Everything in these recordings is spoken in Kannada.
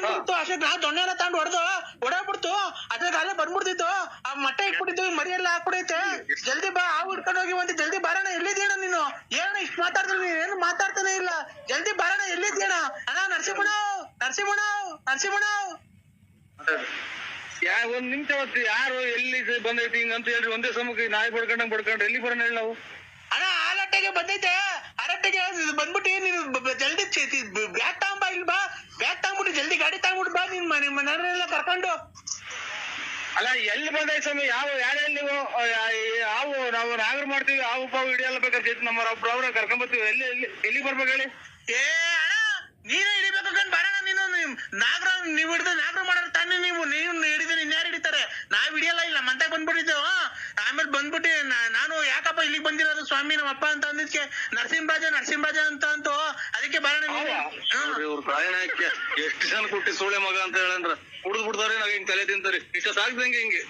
ಬಂದ್ಬಿಡ್ತು ಅಷ್ಟೇ ನಾವು ದೊಣ್ಣೆಲ್ಲ ತಗೊಂಡು ಹೊಡೋಗ್ಬಿಡ್ತು ಅದ್ರಾಗ ಅಲ್ಲೇ ಬಂದ್ಬಿಡ್ತಿತ್ತು ಆ ಮಟ್ಟ ಇಟ್ಬಿಟ್ಟಿತ್ತು ಮರಿ ಎಲ್ಲ ಹಾಕ್ಬಿಡೈತೆ ಜಲ್ದಿ ಬಾ ಹಾವು ಹಿಡ್ಕೊಂಡು ಹೋಗಿ ಒಂದು ಜಲ್ದಿ ಬಾರಣ ಎಲ್ಲಿದ್ದೀಣ ನೀನು ಏನು ಇಷ್ಟು ಮಾತಾಡ್ತೀನಿ ನೀನು ಏನು ಮಾತಾಡ್ತಾನೆ ಇಲ್ಲ ಜಲ್ದಿ ಬಾರಣ ಎಲ್ಲಿದ್ದೀಣ ಅಣ್ಣ ನರಸಿಂಹಣ್ಣ ಒಂದ್ ನಿಮಿಷ ಹೊತ್ತು ಯಾರು ಎಲ್ಲಿ ಬಂದೈತಿ ಹಿಂಗಂತ ಹೇಳ್ರಿ ಒಂದೇ ಸಮಕ್ಕೆ ನಾಯಿ ಬಡ್ಕೊಂಡ್ರೆ ಎಲ್ಲಿ ಬರೋಣ ಹೇಳಿ ನಾವು ಅಣ್ಣ ಆರಟ್ಟೆಗೆ ಬಂದೈತೆ ಆರಟ್ಟೆಗೆ ಬಂದ್ಬಿಟ್ಟು ನೀನು ಜಲ್ದಿ ಬ್ಯಾಗ್ ತಗೊಂಬಾ ಇಲ್ಲಿ ಬಾ ಬ್ಯಾಗ್ ತಗೊಂಡ್ಬಿಟ್ಟು ಜಲ್ದಿ ಗಾಡಿ ತಗೊಂಡ್ಬಿಟ್ಟು ಬಾ ನಿಮ್ಮ ಮನೆಯವರೆಲ್ಲ ಕರ್ಕೊಂಡು ಅಲ್ಲ ಎಲ್ಲಿ ಬಂದೈತೆ ಸ್ವಾಮಿ ಯಾರು ನೀವು ಹಾವು ನಾವು ನಾಗರು ಮಾಡ್ತೀವಿ ಹಾವು ಪಾವು ಹಿಡಿಯಲ್ಲ ಬೇಕಾದ್ರೆ ನಮ್ಮ ಒಬ್ರು ಕರ್ಕೊಂಡ್ ಬರ್ತೀವಿ ಎಲ್ಲಿ ಬರ್ಬೇಕು ಹೇಳಿ ಏ ಅಣ್ಣ ನೀನೇ ಹಿಡಿಬೇಕಂದ್ ಬರೋಣ ನೀನು ನಾಗರ ನೀವ್ ಹಿಡಿದ ನಾಗರ ಮಾಡೋರು ತಾನೇ ನೀವು ಹಿಡಿದ್ರೆ ಇನ್ಯಾರು ಹಿಡಿತಾರೆ ನಾವ್ ಹಿಡಿಯಲ್ಲ ಇಲ್ಲ ಮಂತಾಗ ಬಂದ್ಬಿಟ್ಟಿದ್ದೇವ ಆಮೇಲೆ ಬಂದ್ಬಿಟ್ಟು ನಾನು ಯಾಕಪ್ಪ ಇಲ್ಲಿಗೆ ಬಂದಿರೋದು ಸ್ವಾಮಿ ನಮ್ಮ ಅಪ್ಪ ಅಂತ ಅಂದಿದ್ಕೆ ನರಸಿಂಹರಾಜ ಅಂತ ಅದಕ್ಕೆ ಬರೋಣ ಇವ್ರ ಪ್ರಾಯಣಕ್ಕೆ ಎಷ್ಟು ಜನ ಕೊಟ್ಟಿ ಸೂಳೆ ಮಗ ಅಂತ ಹೇಳಂದ್ರ ಕುಡಿದ್ ಬಿಡ್ತಾರೆ ನಾವ್ ಹಿಂಗ್ ತಲೆ ತಿಂತಾರೆ ಇಷ್ಟ ಸಾಕ್ದಂಗೆ ಹಿಂಗೆ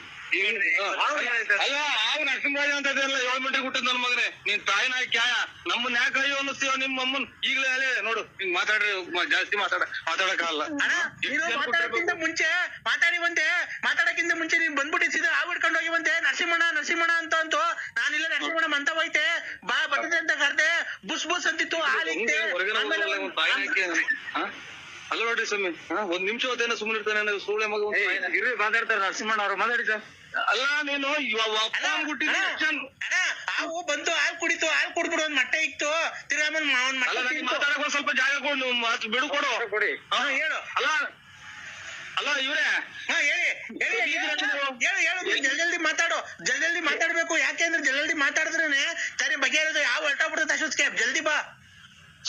ಅಲ್ಲ ಆಗ ನರಸಿಂಹರಾಜ ಅಂತ ಎಲ್ಲ 7 ಮೀಟರ್ ಕೊಟ್ಟಿದ್ ನನ್ ಮಗನೇ ನೀನ್ ತಾಯಿನ ಕ್ಯಾಯ ನಮ್ಮನ್ನ ಯಾಕೆ ಅಯ್ಯೋ ಅನ್ನಿಸ್ತೀವ ನಿಮ್ಮ ಅಮ್ಮನ್ ಈಗಲೇ ಅಲ್ಲೇ ನೋಡು ಹಿಂಗ್ ಮಾತಾಡ್ರಿ ಜಾಸ್ತಿ ಮಾತಾಡಕ್ಕಾಗಲ್ಲ ಮಾತಾಡಕ್ಕಿಂತ ಮುಂಚೆ ನೀನ್ ಬಂದ್ಬಿಟ್ಟಿಸಿದ್ರೆ ಹಾವು ಹಿಡ್ಕೊಂಡು ಹೋಗಿ ಬಂದೆ ನರಸಿಂಹಣ್ಣ ಅಂತ ನಾನಿಲ್ಲ ನರಸಿಂಹಣ್ಣ ಮಂತ ಹೋಯ್ತೆ ಬಾ ಬರ್ತದೆ ಅಂತ ಕರ್ದೆ ಬುಸ್ ಅಂತಿತ್ತು ಹಾಲಿತ್ತೆ ಅಲ್ಲ ನೋಡ್ರಿ ಸ್ವಾಮಿ ಒಂದ್ ನಿಮಿಷ ಹೊತ್ತೇನ ಸುಮ್ಮನೆ ಇರ್ತಾನೆ ಸೂಳೆ ಮಗ ಇರ್ರಿ ಮಾತಾಡ್ತಾರೆ ನರಸಿಂಹಣ್ಣ ಅವ್ರು ಮಾತಾಡಿ ಸರ್ ಅಲ್ಲ ನೀನು ಹಾವು ಬಂತು ಹಾಲು ಕುಡಿದ್ಬಿಡು ಒಂದ್ ಮಟ್ಟೆ ಇತ್ತು ತಿರ್ಗಾ ಮಾತಾಡಕ್ ಒಂದ್ ಸ್ವಲ್ಪ ಜಾಗ ಕೊಡು ಬಿಡು ಕೊಡಿ ಹೇಳು ಅಲ್ಲ ಇವ್ರೆ ಹೇಳು ಜಲ್ದಿ ಮಾತಾಡು ಜಲ್ದಿ ಮಾತಾಡ್ಬೇಕು ಯಾಕೆಂದ್ರೆ ಜಲ್ದಿ ಮಾತಾಡಿದ್ರೇನೆ ಸರಿ ಬಗೆಹರಿದು ಯಾವ ಹೊರಟಾಗ್ಬಿಡುತ್ತೆ ಅಷ್ಟೊತ್ತಿಗೆ ಜಲ್ದಿ ಬಾ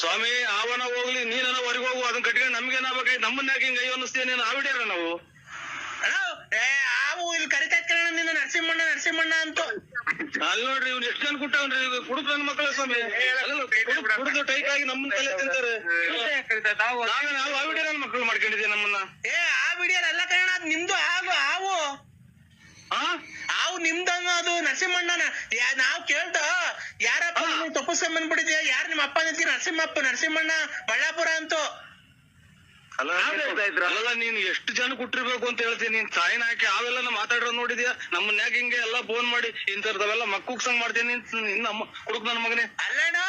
ಸ್ವಾಮಿ ಅವನ ಹೋಗ್ಲಿ ನೀನ ಹೊರಗೆ ಹೋಗು ಅದನ್ನ ಕಟ್ಕೊಂಡು ನಮ್ಗೇನಾಗಬೇಕಾಯ್ತು ನಮ್ಮನ್ನ ಯಾಕೆ ಹಿಂಗ ಅಯ್ಯೋ ಅನ್ನಿಸ್ತೀಯ ನೀನು ಆವಿಡ್ಯಾರ ನಾವು ಹಾವು ಇಲ್ಲಿ ಕರಿತಾ ಇರ್ತಾನ ನೀನು ನರಸಿಂಹಣ್ಣ ಅಂತ ಅಲ್ಲಿ ನೋಡ್ರಿ ಇವ್ನು ಎಷ್ಟು ಜನ ಕುಟ್ಟವನ್ರಿ ಕುಡುಕ್ ನನ್ನ ಮಕ್ಕಳ ಸ್ವಾಮಿ ಕುಡಿದು ಟೈಟ್ ಆಗಿ ನಮ್ಮನ್ನ ತಲೆ ತಿಂತಾರೆ ನಾವು ಆವಿಡ್ಯಾರ ನನ್ನ ಮಕ್ಕಳು ಮಾಡ್ಕೊಂಡಿದ್ದೀವಿ ನಮ್ಮನ್ನ ಆ ವಿಡಿಯೋಲ್ ಎಲ್ಲ ಕಾರಣ ಅದ್ ನಿಮ್ದು ಹಾವು ನಿಮ್ದು ಅದು ನರಸಿಂಹಣ್ಣನ ನಾವ್ ಕೇಳ್ದ ಯಾರಪ್ಪ ತಪ್ಪಿಸ್ಕೊಂಡ್ ಬಂದ್ಬಿಟ್ಟಿದ್ಯಾ ಯಾರು ನಿಮ್ಮ ಅಪ್ಪ ನಿಂತಿ ನರಸಿಂಹಣ್ಣ ಬಳ್ಳಾಪುರ ಅಂತೂ ಅಲ್ಲ ನೀನ್ ಎಷ್ಟು ಜನ ಕೊಟ್ಟಿರ್ಬೇಕು ಅಂತ ಹೇಳ್ತೀನಿ ನೀನ್ ತಾಯಿನ ಹಾಕಿ ಅವೆಲ್ಲ ಮಾತಾಡ್ರ ನೋಡಿದ್ಯಾ ನಮ್ಮನ್ನ ಯಾಕೆ ಹಿಂಗೆ ಎಲ್ಲಾ ಫೋನ್ ಮಾಡಿ ಇಂತರ್ದವೆಲ್ಲ ಮಕ್ಕುಗ್ಸಂಗ್ ಮಾಡ್ತೀನಿ ನಮ್ಮ ಹುಡುಕ್ ನನ್ನ ಮಗನೇ ಅಲ್ಲಣ್ಣ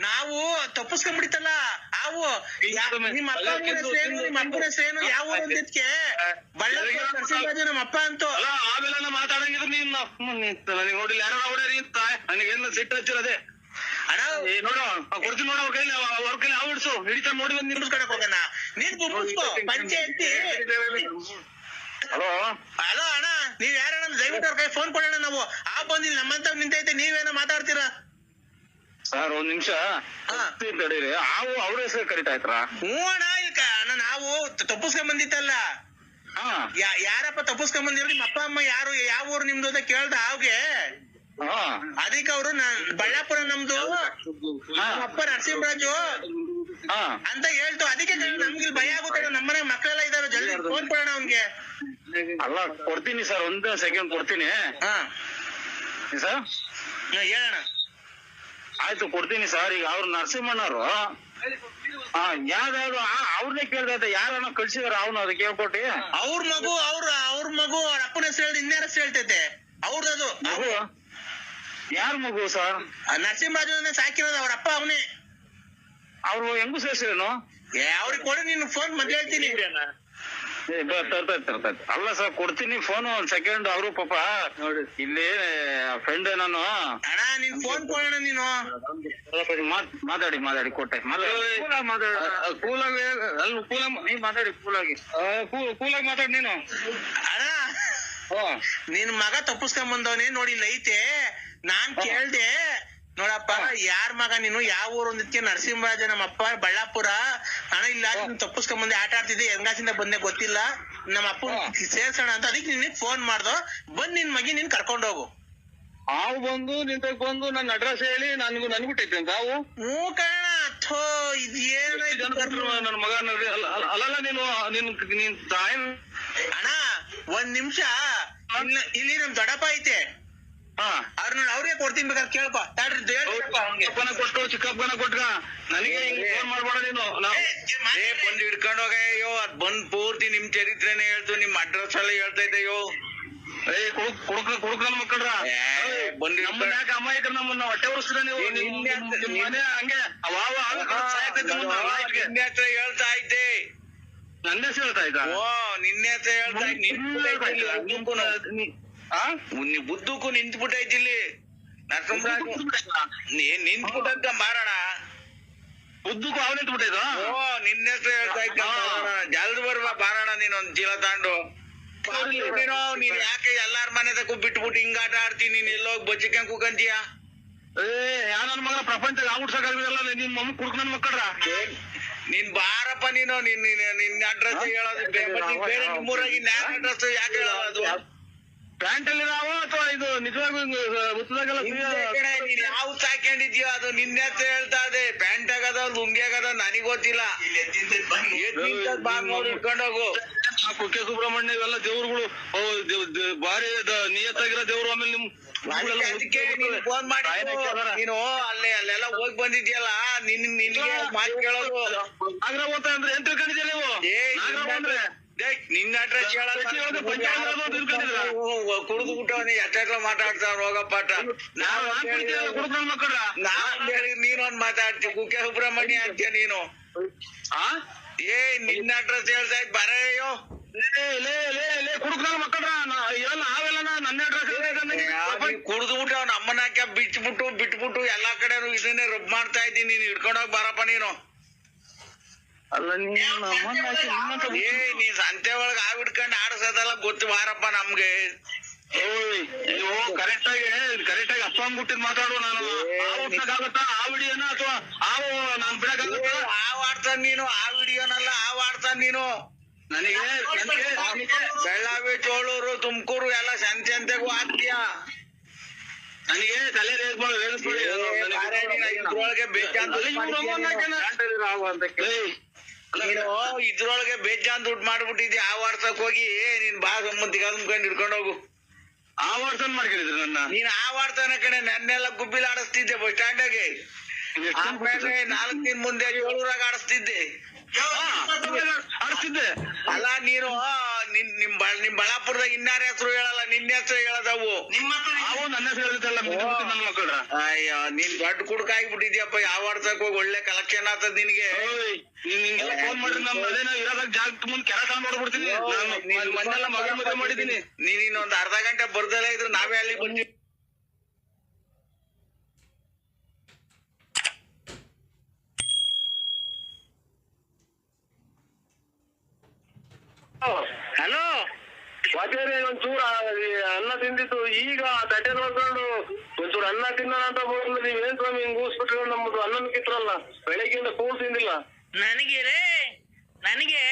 ನಾವು ತಪ್ಪಿಸ್ಕೊಂಡ್ಬಿಡಿತಲ್ಲ ಹಾವು ನಿಮ್ಮ ಅಪ್ಪನ ಹೆಸರೇನು ಯಾವ ಅಂದಿದ್ಕೆ ಬಳ್ಳಾಪುರ ನರಸಿಂಹರಾಜ ನಮ್ಮ ಅಪ್ಪ ಅಂತೂ ಅಲ್ಲ ಅವೆಲ್ಲ ಮಾತಾಡಂಗಿದ್ರು ನೀನ್ ನೋಡಿಲ್ಲ ಯಾರು ಅವ್ರಿ ನನಗೇನ ಸಿಟ್ಟು ಹಚ್ಚಿರದೆ ಅಣ್ಣ ನೋಡು ಕೊಡ್ತೀನಿ ನೋಡ ಅವ್ರ ಕೈಲಿ ಹಾವು ಹಿಡ್ಸು ಹಿಡಿತಾ ನೋಡಿ ಬಂದ್ ನಿಲ್ಸ್ಕೊಳಕ್ ಹೋಗಣ ನೀನ್ ಪಂಚಾಯತಿ ಹಲೋ ಅಣ್ಣ ನೀವ್ ಯಾರಣ್ಣ ದಯವಿಟ್ಟು ಅವ್ರ ಕೈ ಫೋನ್ ಕೊಡೋಣ ನಾವು ಬಂದಿಲ್ಲ ನಮ್ಮಂತ ನಿಂತೈತೆ ನೀವೇನೋ ಮಾತಾಡ್ತೀರಾ ಸರ್ ಒಂದ್ ನಿಮಿಷ ತಡೀರಿ ಹಾವು ಅವ್ರ ಹೆಸರು ಕರಿತಾ ಇದ್ರ ಅಣ್ಣ ನಾವು ತಪ್ಪಿಸ್ಕೊಂಡ್ ಬಂದಿತ್ತಲ್ಲ ಯಾರಪ್ಪ ತಪ್ಪಿಸ್ಕೊಂಡ್ ಬಂದಿರೋ ನಿಮ್ಮ ಅಪ್ಪ ಅಮ್ಮ ಯಾರು ಯಾವ ಊರು ನಿಮ್ದು ಅಂತ ಕೇಳ್ದ ಹಾವ್ಗೆ ಅದಕ್ಕೆ ಅವರು ಬಳ್ಳಾಪುರ ನಮ್ದು ಅಪ್ಪ ನರಸಿಂಹರಾಜು ಅಂತ ಹೇಳ್ತು ಅದಕ್ಕೆ ನಮ್ಗೆ ಭಯ ಆಗುತ್ತೆ ನಮ್ಮನೆ ಮಕ್ಕಳೆಲ್ಲ ಇದಾವೆ ಜಲ್ದಿ ಫೋನ್ ಕೊಡೋಣ ಅವ್ನ್ಗೆ ಅಲ್ಲ ಕೊಡ್ತೀನಿ ಸರ್ ಒಂದ್ ಸೆಕೆಂಡ್ ಕೊಡ್ತೀನಿ ಸರ್ ಹೇಳೋಣ ಆಯ್ತು ಕೊಡ್ತೀನಿ ಸರ್ ಈಗ ಅವ್ರು ನರಸಿಂಹಣ್ಣವ್ರು ಯಾವ್ದಾದ್ರು ಅವ್ರನ್ನೇ ಕೇಳ್ದೈತೆ ಯಾರನ್ನ ಕಳ್ಸಿದಾರ ಅವ್ನು ಅದಕ್ಕೆ ಹೇಳ್ಕೊಟ್ಟಿ ಅವ್ರ ಮಗು ಅವ್ರ ಅಪ್ಪನ ಹೆಸರು ಹೇಳ್ದು ಇನ್ಯಾರ ಹೆಸರು ಹೇಳ್ತೈತೆ ಅವ್ರದ್ದು ಮಗು ಯಾರ ಮಗು ಸರ್ ನರಸಿಂಹರಾಜು ಸಾಕಿರೋದು ಅವ್ರ ಅಪ್ಪ ಅವನೇ ಅವ್ರು ಹೆಂಗು ಸೇರ್ಸಿರೇನು ಅವ್ರಿಗೆ ಕೊಡು ನೀನು ಫೋನ್ ಮೊದ್ಲು ಹೇಳ್ತೀನಿ ಅಲ್ಲ ಸರ್ ಕೊಡ್ತೀನಿ ಫೋನ್ ಒಂದ್ ಸೆಕೆಂಡ್ ಅವರು ಪಾಪ ನೋಡಿ ಇಲ್ಲಿ ಫ್ರೆಂಡ್ ನಾನು ಅಣ್ಣ ನೀನ್ ಫೋನ್ ಕೊಡೋಣ ನೀನು ಮಾತಾಡಿ ಕೊಟ್ಟೆ ಕೂಲಾಗಿ ಮಾತಾಡಿ ಕೂಲಾಗಿ ಮಾತಾಡಿ ನೀನು ಅಣ್ಣ ನಿನ್ ಮಗ ತಪ್ಪಿಸ್ಕೊಂಡ್ ಬಂದವನೇ ನೋಡಿ ಇಲ್ಲ ಐತೆ ನಾನ್ ಕೇಳ್ದೆ ನೋಡಪ್ಪ ಯಾರ್ ಮಗ ನೀನು ಯಾವ ಊರು ಅಂದಿದ್ಕೆ ನರಸಿಂಹರಾಜ ನಮ್ಮ ಅಪ್ಪ ಬಳ್ಳಾಪುರ ಅಣ್ಣ ಇಲ್ಲ ತಪ್ಪಿಸ್ಕೊಂಡ್ ಬಂದೆ ಆಟ ಆಡ್ತಿದ್ದೆ ಹೆಂಗಾಸಿಂದ ಬಂದೆ ಗೊತ್ತಿಲ್ಲ ನಮ್ಮ ಅಪ್ಪ ಸೇರ್ಸೋಣ ಅಂತ ಅದಕ್ಕೆ ನಿನಗ್ ಫೋನ್ ಮಾಡ್ದೋ ಬಂದ್ ನಿನ್ ಮಗಿ ನೀನ್ ಕರ್ಕೊಂಡ್ ಹೋಗು ಹಾವು ಬಂದು ನಿಂತ ಬಂದು ನನ್ನ ಅಡ್ರೆಸ್ ಹೇಳಿ ನನ್ಗೂ ಟೈತೆ ಅಂತ ಹಾವು ಕಣ ಥೋ ಇದೇನ ನನ್ನ ಮಗ ಅಲ್ಲಲ್ಲ ನೀನ್ ತಾಯಿ ಅಣ್ಣ ಒಂದ್ ನಿಮಿಷ ಇಲ್ಲಿ ನಮ್ ದೊಡ್ಡಪ್ಪ ಐತೆ ಅವ್ರಿಗೆ ಕೊಡ್ತೀನಿ ಬೇಕಾದ್ರೆ ಕೇಳ್ಕೊ ಕೊಟ್ಟು ಚಿಕ್ಕಪ್ಪನ ಕೊಟ್ಕ ನನಗೆ ಫೋನ್ ಮಾಡ್ಬೇಡ ನೀನು ಬಂದು ಹಿಡ್ಕೊಂಡು ಹೋಗಯ್ಯೋ ಅದ್ ಬಂದ್ ಪೂರ್ತಿ ನಿಮ್ ಚರಿತ್ರೆನೇ ಹೇಳ್ತು ನಿಮ್ ಅಡ್ರೆಸ್ ಎಲ್ಲ ಹೇಳ್ತಾ ಇದ್ದೆಯೋ ಕುಡುಕ್ ನನ್ ಮಕ್ಕಳ್ರ ಬಂದು ನಮ್ಮನ್ನ ಯಾಕೆ ಅಮಾಯಕ ನಮ್ಮನ್ನ ಹೊಟ್ಟೆ ಉರ್ಸ್ರ ನೀವು ಮನೆ ಹಂಗೆ ನಿನ್ನೆ ಹತ್ರ ಹೇಳ್ತಾ ಇದ್ದೆ ನನ್ನ ಹೆಸರು ಹೇಳ್ತಾ ಇದ್ದ ಓ ನಿನ್ನೆ ಹತ್ರ ಹೇಳ್ತಾ ಬುದ್ಧಕ್ಕೂ ನಿಂತ್ಬಿಟ್ಟೈತಿ ಇಲ್ಲಿ ನರಸಿಂಹರಾಜ್ ನಿಂತ್ಬಿಟ್ಟಂತ ಮಾರೋಣ ಬುದ್ಧಕ್ಕೂ ಅವ್ ನಿಂತ್ಬಿಟ್ಟಿದ ಓ ನಿನ್ನೆ ಹತ್ರ ಹೇಳ್ತಾ ಇದ್ದ ಜಲ್ದಿ ಬರ್ಬಾ ಬಾರೋಣ ನೀನೊಂದ್ ಚೀಲ ತಾಂಡು ನೀನ್ ಯಾಕೆ ಎಲ್ಲಾರ ಮನೆ ತಕ್ಕ ಬಿಟ್ಬಿಟ್ಟು ಹಿಂಗಾಟ ಆಡ್ತೀನಿ ನೀನ್ ಎಲ್ಲೋಗಿ ಬಚ್ಚಿಕ ಕೂಕಂತೀಯ ಯಾ ನನ್ ಮಗನ ಪ್ರಪಂಚ ಆಗ್ಬಿಡ್ಸಕ್ಕಾಗಲ್ಲ ನಿನ್ ಮಮ್ಮ ಕುಡ್ಕ ನನ್ ಮಕ್ಕಳ್ರ ನೀನ್ ಬಾರಪ್ಪ ನೀನು ನಿನ್ನ ಅಡ್ರೆಸ್ ಹೇಳೋದು ಬೇರೆ ನಿಮ್ಮೂರಾಗಿ ನ್ಯಾಯ ಅಡ್ರೆಸ್ ಯಾಕೆ ಹೇಳೋದು ಪ್ಯಾಂಟ್ ಅಲ್ಲಿ ನಾವು ಅಥವಾ ಇದು ನಿಜವಾಗ್ಲೂ ನೀನ್ ಯಾವ ಹಾಕೊಂಡಿದ್ಯೋ ಅದು ನಿನ್ನೆ ಹತ್ರ ಹೇಳ್ತಾ ಇದೆ ಪ್ಯಾಂಟ್ ಆಗದ ಲುಂಗಿ ಆಗದ ನನಗ್ ಗೊತ್ತಿಲ್ಲ ಇಟ್ಕೊಂಡೋಗು ಕುಕ್ಕೆ ಸುಬ್ರಹ್ಮಣ್ಯ ಇವೆಲ್ಲ ದೇವ್ರುಗಳು ಭಾರಿ ನಿಯತ್ತಾಗಿರೋ ದೇವ್ರು ಆಮೇಲೆ ನಿಮ್ ಅದಕ್ಕೆ ಫೋನ್ ಮಾಡಿ ನೀನು ಅಲ್ಲೆಲ್ಲ ಹೋಗಿ ಬಂದಿದ್ಯಲ್ಲ ನಿನ್ಗೆ ಮಾತು ಕೇಳೋದು ಆಗ್ರ ಓದ್ತಾ ಅಂದ್ರೆ ಏನ್ ತಿಳ್ಕೊಂಡಿದ್ಯ ನೀವು ನಿನ್ನ ಅಡ್ರೆಸ್ ಕುಡಿದು ಬಿಟ್ಟವನಿ ಎಷ್ಟ ಮಾತಾಡ್ತಾವ ಹೋಗಪ್ಪಾಟ ನೀನೊಂದ್ ಮಾತಾಡ್ತಿ ಕುಕ್ಕೆ ಸುಬ್ರಹ್ಮಣ್ಯ ಅಂತ್ಯ ನೀನು ನಿನ್ನ ಅಡ್ರೆಸ್ ಹೇಳ್ತಾ ಇದ್ ಬರೆಯೋ ಕುಡುಕ್ ನನ್ ಮಕ್ಕಳ್ರ ನಾವೆಲ್ಲ ನನ್ನ ಅಡ್ರೆಸ್ ಕುಡ್ದು ಬಿಟ್ಟು ಅವ್ನ ಅಮ್ಮನ ಹಾಕಿ ಬಿಟ್ಬಿಟ್ಟು ಎಲ್ಲಾ ಕಡೆ ಇದನ್ನೇ ರಬ್ ಮಾಡ್ತಾ ಇದ್ದೀನಿ ನೀನ್ ಹಿಡ್ಕೊಂಡೋಗಿ ಬರಪ್ಪ ನೀನು ಅಲ್ಲ ನೀ ಸಂತೆ ಒಳಗ ಹಿಡ್ಕೊಂಡು ಆಡ್ಸೋದೆಲ್ಲ ಗೊತ್ತು ಬಾರಪ್ಪ ನಮ್ಗೆ ನೀವು ಕರೆಕ್ಟ್ ಆಗಿ ಅಪ್ಪ ಅಂದ್ಬಿಟ್ಟಿದ್ ಮಾತಾಡು ನಾನು ಆಗುತ್ತಾ ಆ ವಿಡಿಯೋನ ಅಥವಾ ನಾನ್ ಬಿಡಕ್ಕಾಗುತ್ತಾ ಆಡ್ತಾನ ನೀನು ಆ ವಿಡಿಯೋನಲ್ಲ ಆಡ್ತಾನ ನೀನು ನನಗೆ ಬೆಳ್ಳಾವಿ ಚೋಳೂರು ತುಮಕೂರು ಎಲ್ಲ ಸಂತೆಗೂ ಹಾಕ್ತೀಯ ನನಗೆ ತಲೆ ಇದ್ರೊಳಗೆ ನೀನು ಇದ್ರೊಳಗೆ ಬೇಜಾನ್ ದುಡ್ಡು ಮಾಡ್ಬಿಟ್ಟಿದ್ದಿ ಆ ವಾರ್ಸಕ್ ಹೋಗಿ ನೀನ್ ಬಾ ಗಮ್ಮತ್ತಿಗೆ ಅದ್ಕೊಂಡು ಹಿಡ್ಕೊಂಡು ಹೋಗು ಆ ವಾರ್ಸನ್ ಮಾಡ್ಕೊಂಡಿದ್ರು ನನ್ನ ನೀನ್ ಆ ವಾರ್ತಾನ ಕಡೆ ನನ್ನೆಲ್ಲ ಗುಬ್ಬಿಲ್ ಆಡಿಸ್ತಿದ್ದೆ ಬಸ್ ಸ್ಟ್ಯಾಂಡಾಗೆ 4 ದಿನ ಮುಂದೆ ಏಳೂರಾಗ ಆಡಿಸ್ತಿದ್ದೆ ಆಡಿಸ್ತಿದ್ದೆ ಅಲ್ಲ ನೀನು ನಿಮ್ ಬಳ್ಳಾಪುರದಾಗ ಇನ್ನಾರ ಹೆಸರು ಹೇಳಲ್ಲ ನಿನ್ನ ಹೆಸರು ಹೇಳದವು ಅವು ನನ್ನ ಹೆಸರು ಹೇಳಿದ್ದಲ್ಲ ನನ್ನ ಮಕ್ಕಳ್ರ ಅಯ್ಯೋ ನೀನ್ ದೊಡ್ಡ ಕುಡ್ಕ ಆಗಿಬಿಟ್ಟಿದ್ಯಪ್ಪ ಯಾವ ಆಡ್ಸಕ್ ಹೋಗಿ ಒಳ್ಳೆ ಕಲೆಕ್ಷನ್ ಆಗ್ತದ ನಿನ್ಗೆ ನಿಂಗೆಲ್ಲ ಫೋನ್ ಮಾಡ್ರಿ ನಮ್ ಅದೇನೋ ಇರೋದಾಗ ಜಾಗಕ್ಕೆ ಮುಂದೆ ಕೆಲಸ ನೋಡ್ಬಿಡ್ತೀನಿ ನಾನು ಮನೆಲ್ಲ ಮಗಳ ಮದುವೆ ಮಾಡಿದೀನಿ ನೀನ್ ಇನ್ನೊಂದ್ ಅರ್ಧ ಗಂಟೆ ಬರ್ದಲ್ಲ ಇದ್ರೆ ನಾವೇ ಅಲ್ಲಿ ಬಂದ್ವಿ ಹಲೋ ವಾದ್ಯಾರೆ ಒಂಚೂರು ಅನ್ನ ತಿಂದಿತ್ತು ಈಗ ತಟ್ಟೆ ನೋಡ್ಕೊಂಡು ಒಂಚೂರು ಅನ್ನ ತಿನ್ನೋಣ ಅಂತ ಹೋಗ್ಲಿ ನೀವೇನ್ ಸ್ವಾಮಿ ಹಿಂಗ್ ಊಸ್ಬಿಟ್ರೆ ನಮ್ದು ಅನ್ನನ ಕಿತ್ರಲ್ಲ ಬೆಳಿಗ್ಗೆಯಿಂದ ಕೂಳ್ ತಿಂದಿಲ್ಲ ನನಗೆ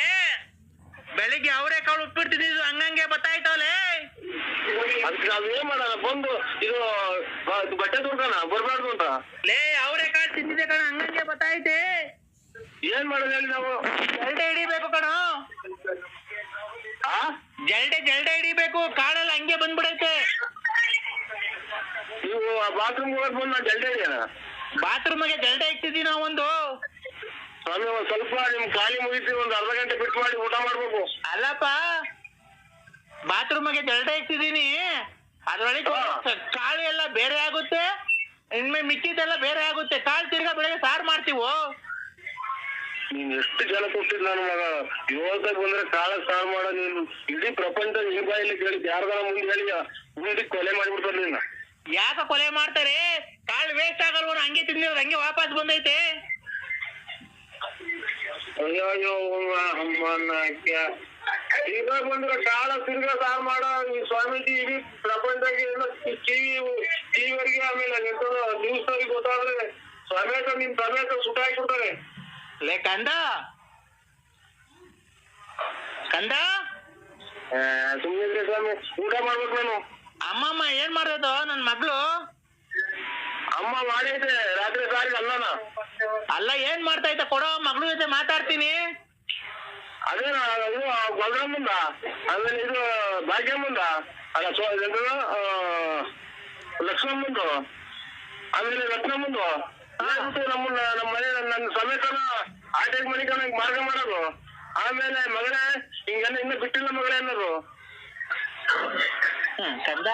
ಬೆಳಿಗ್ಗೆ ಅವರೇ ಕಾಳು ಉಪ್ಪಿಡ್ತಿದ್ದು ಹಂಗಂಗೆ ಬತ್ತಾಯ್ತವಲೆ ಅದಕ್ಕೆ ನಾವ್ ಏನ್ ಮಾಡೋಣ ಬಂದು ಇದು ಬಟ್ಟೆ ತುರ್ಕಣ ಬರ್ಬಾರ್ದು ಅಂತ ಅವರೇ ಕಾಳು ತಿಂದಿದೆ ಕಣ ಹಂಗಂಗೆ ಬತ್ತಾಯ್ತೆ ಏನ್ ಮಾಡೋದು ಹೇಳಿ ನಾವು ಜಲ್ಡೆ ಹಿಡಿಬೇಕು ಕಣ ಜಲ್ಡೆ ಹಿಡಿಬೇಕು ಕಾಳೆಲ್ಲ ಹಂಗೆ ಬಂದ್ಬಿಡೈತೆ ನೀವು ಬಾತ್ರೂಮ್ ಹೋಗಕ್ ಬಂದು ನಾ ಜಲ್ಡೆ ಹಿಡಿಯೋಣ ಬಾತ್ರೂಮ್ಗೆ ಜಲ್ಡೆ ಇಟ್ಟಿದ್ದೀವಿ ನಾವೊಂದು ಸ್ವಾಮಿ ಒಂದ್ ಸ್ವಲ್ಪ ನಿಮ್ ಖಾಲಿ ಮುಗಿಸಿ ಒಂದ್ ಅರ್ಧ ಗಂಟೆ ಬಿಟ್ಟು ಮಾಡಿ ಊಟ ಮಾಡ್ಬೇಕು ಅಲ್ಲಪ್ಪ ಬಾತ್ರೂಮ್ಗೆ ಜಲ್ಡೆ ಇಟ್ಟಿದ್ದೀನಿ ಅದ್ರೊಳಗೆ ಕಾಳು ಎಲ್ಲ ಬೇರೆ ಆಗುತ್ತೆ ಇನ್ಮೇಲೆ ಮಿಕ್ಕಿದೆಲ್ಲ ಬೇರೆ ಆಗುತ್ತೆ ಕಾಳು ತಿರ್ಗಾ ಬೆಳಗ್ಗೆ ಸಾರು ಮಾಡ್ತೀವೋ ನೀನ್ ಎಷ್ಟು ಜನ ಕೊಟ್ಟಿದ್ ನನ್ನ ಮಗ ಇವತ್ತಾಗ ಬಂದ್ರೆ ಕಾಳ ಸಾರು ಮಾಡೋ ನೀನು ಇಡೀ ಪ್ರಪಂಚ ಈ ಬಾಯಲ್ಲಿ ಕೇಳಿ ಯಾರ್ದಾರ ಮುಂದೆ ಹೇಳಿ ಮುಂದೆ ಕೊಲೆ ಮಾಡ್ಬಿಡ್ತಾರ ನೀನ ಯಾಕ ಕೊಲೆ ಮಾಡ್ತಾರೆ ಕಾಳು ವೇಸ್ಟ್ ಆಗಲ್ವ ಹಂಗೆ ತಿಂದಿರೋದು ಹಂಗೆ ವಾಪಸ್ ಬಂದೈತೆ ಅಯ್ಯೋ ಈಗ ಬಂದ್ರೆ ಕಾಳ ತಿರ್ಗಾ ಸಾರು ಮಾಡೋ ಈ ಸ್ವಾಮೀಜಿ ಇಡೀ ಪ್ರಪಂಚದಾಗೆ ಎಲ್ಲ ಟಿವಿವರೆಗೆ ಆಮೇಲೆ ನ್ಯೂಸ್ ಅವ್ರಿಗೆ ಗೊತ್ತಾದ್ರೆ ಸಮೇತ ನಿಮ್ ಸಮೇತ ಸುಟ್ಟ ಹಾಕ್ಬಿಡ್ತಾರೆ ಲೇ ಕಂದ ಸುಮ್ಮನೆ ಸ್ವಾಮಿ ಊಟ ಮಾಡ್ಬೇಕು ನಾನು ಅಮ್ಮಮ್ಮ ಏನ್ ಮಾಡ್ದೋ ನನ್ ಮಗಳು ಅಮ್ಮ ಮಾಡೈತೆ ರಾತ್ರಿ ಸಾರಿಗೆ ಅನ್ನನ ಅಲ್ಲ ಏನ್ ಮಾಡ್ತಾ ಇದ್ದ ಕೊಡೋ ಮಗಳು ಜೊತೆ ಮಾತಾಡ್ತೀನಿ ಅದೇನ ಇದು ಗೊಲ್ರಮ್ಮಂದ ಆಮೇಲೆ ಇದು ಭಾಗ್ಯಮ್ಮಂದ ಅಲ್ಲ ಲಕ್ಷ್ಮಮ್ಮಂದು, ಆಮೇಲೆ ರತ್ನಮ್ಮಂದು ನಮ್ಮ ಮನೆ ನನ್ನ ಸಮೇತನ ಆಟೆಗೆ ಮನೆಗೆ ನಂಗೆ ಮಾರ್ಗ ಮಾಡೋದು. ಆಮೇಲೆ ಮಗಳೇ ಹಿಂಗೆಲ್ಲ ಇನ್ನು ಬಿಟ್ಟಿಲ್ಲ ಮಗಳೇ ಅನ್ನೋದು. ಕಂದ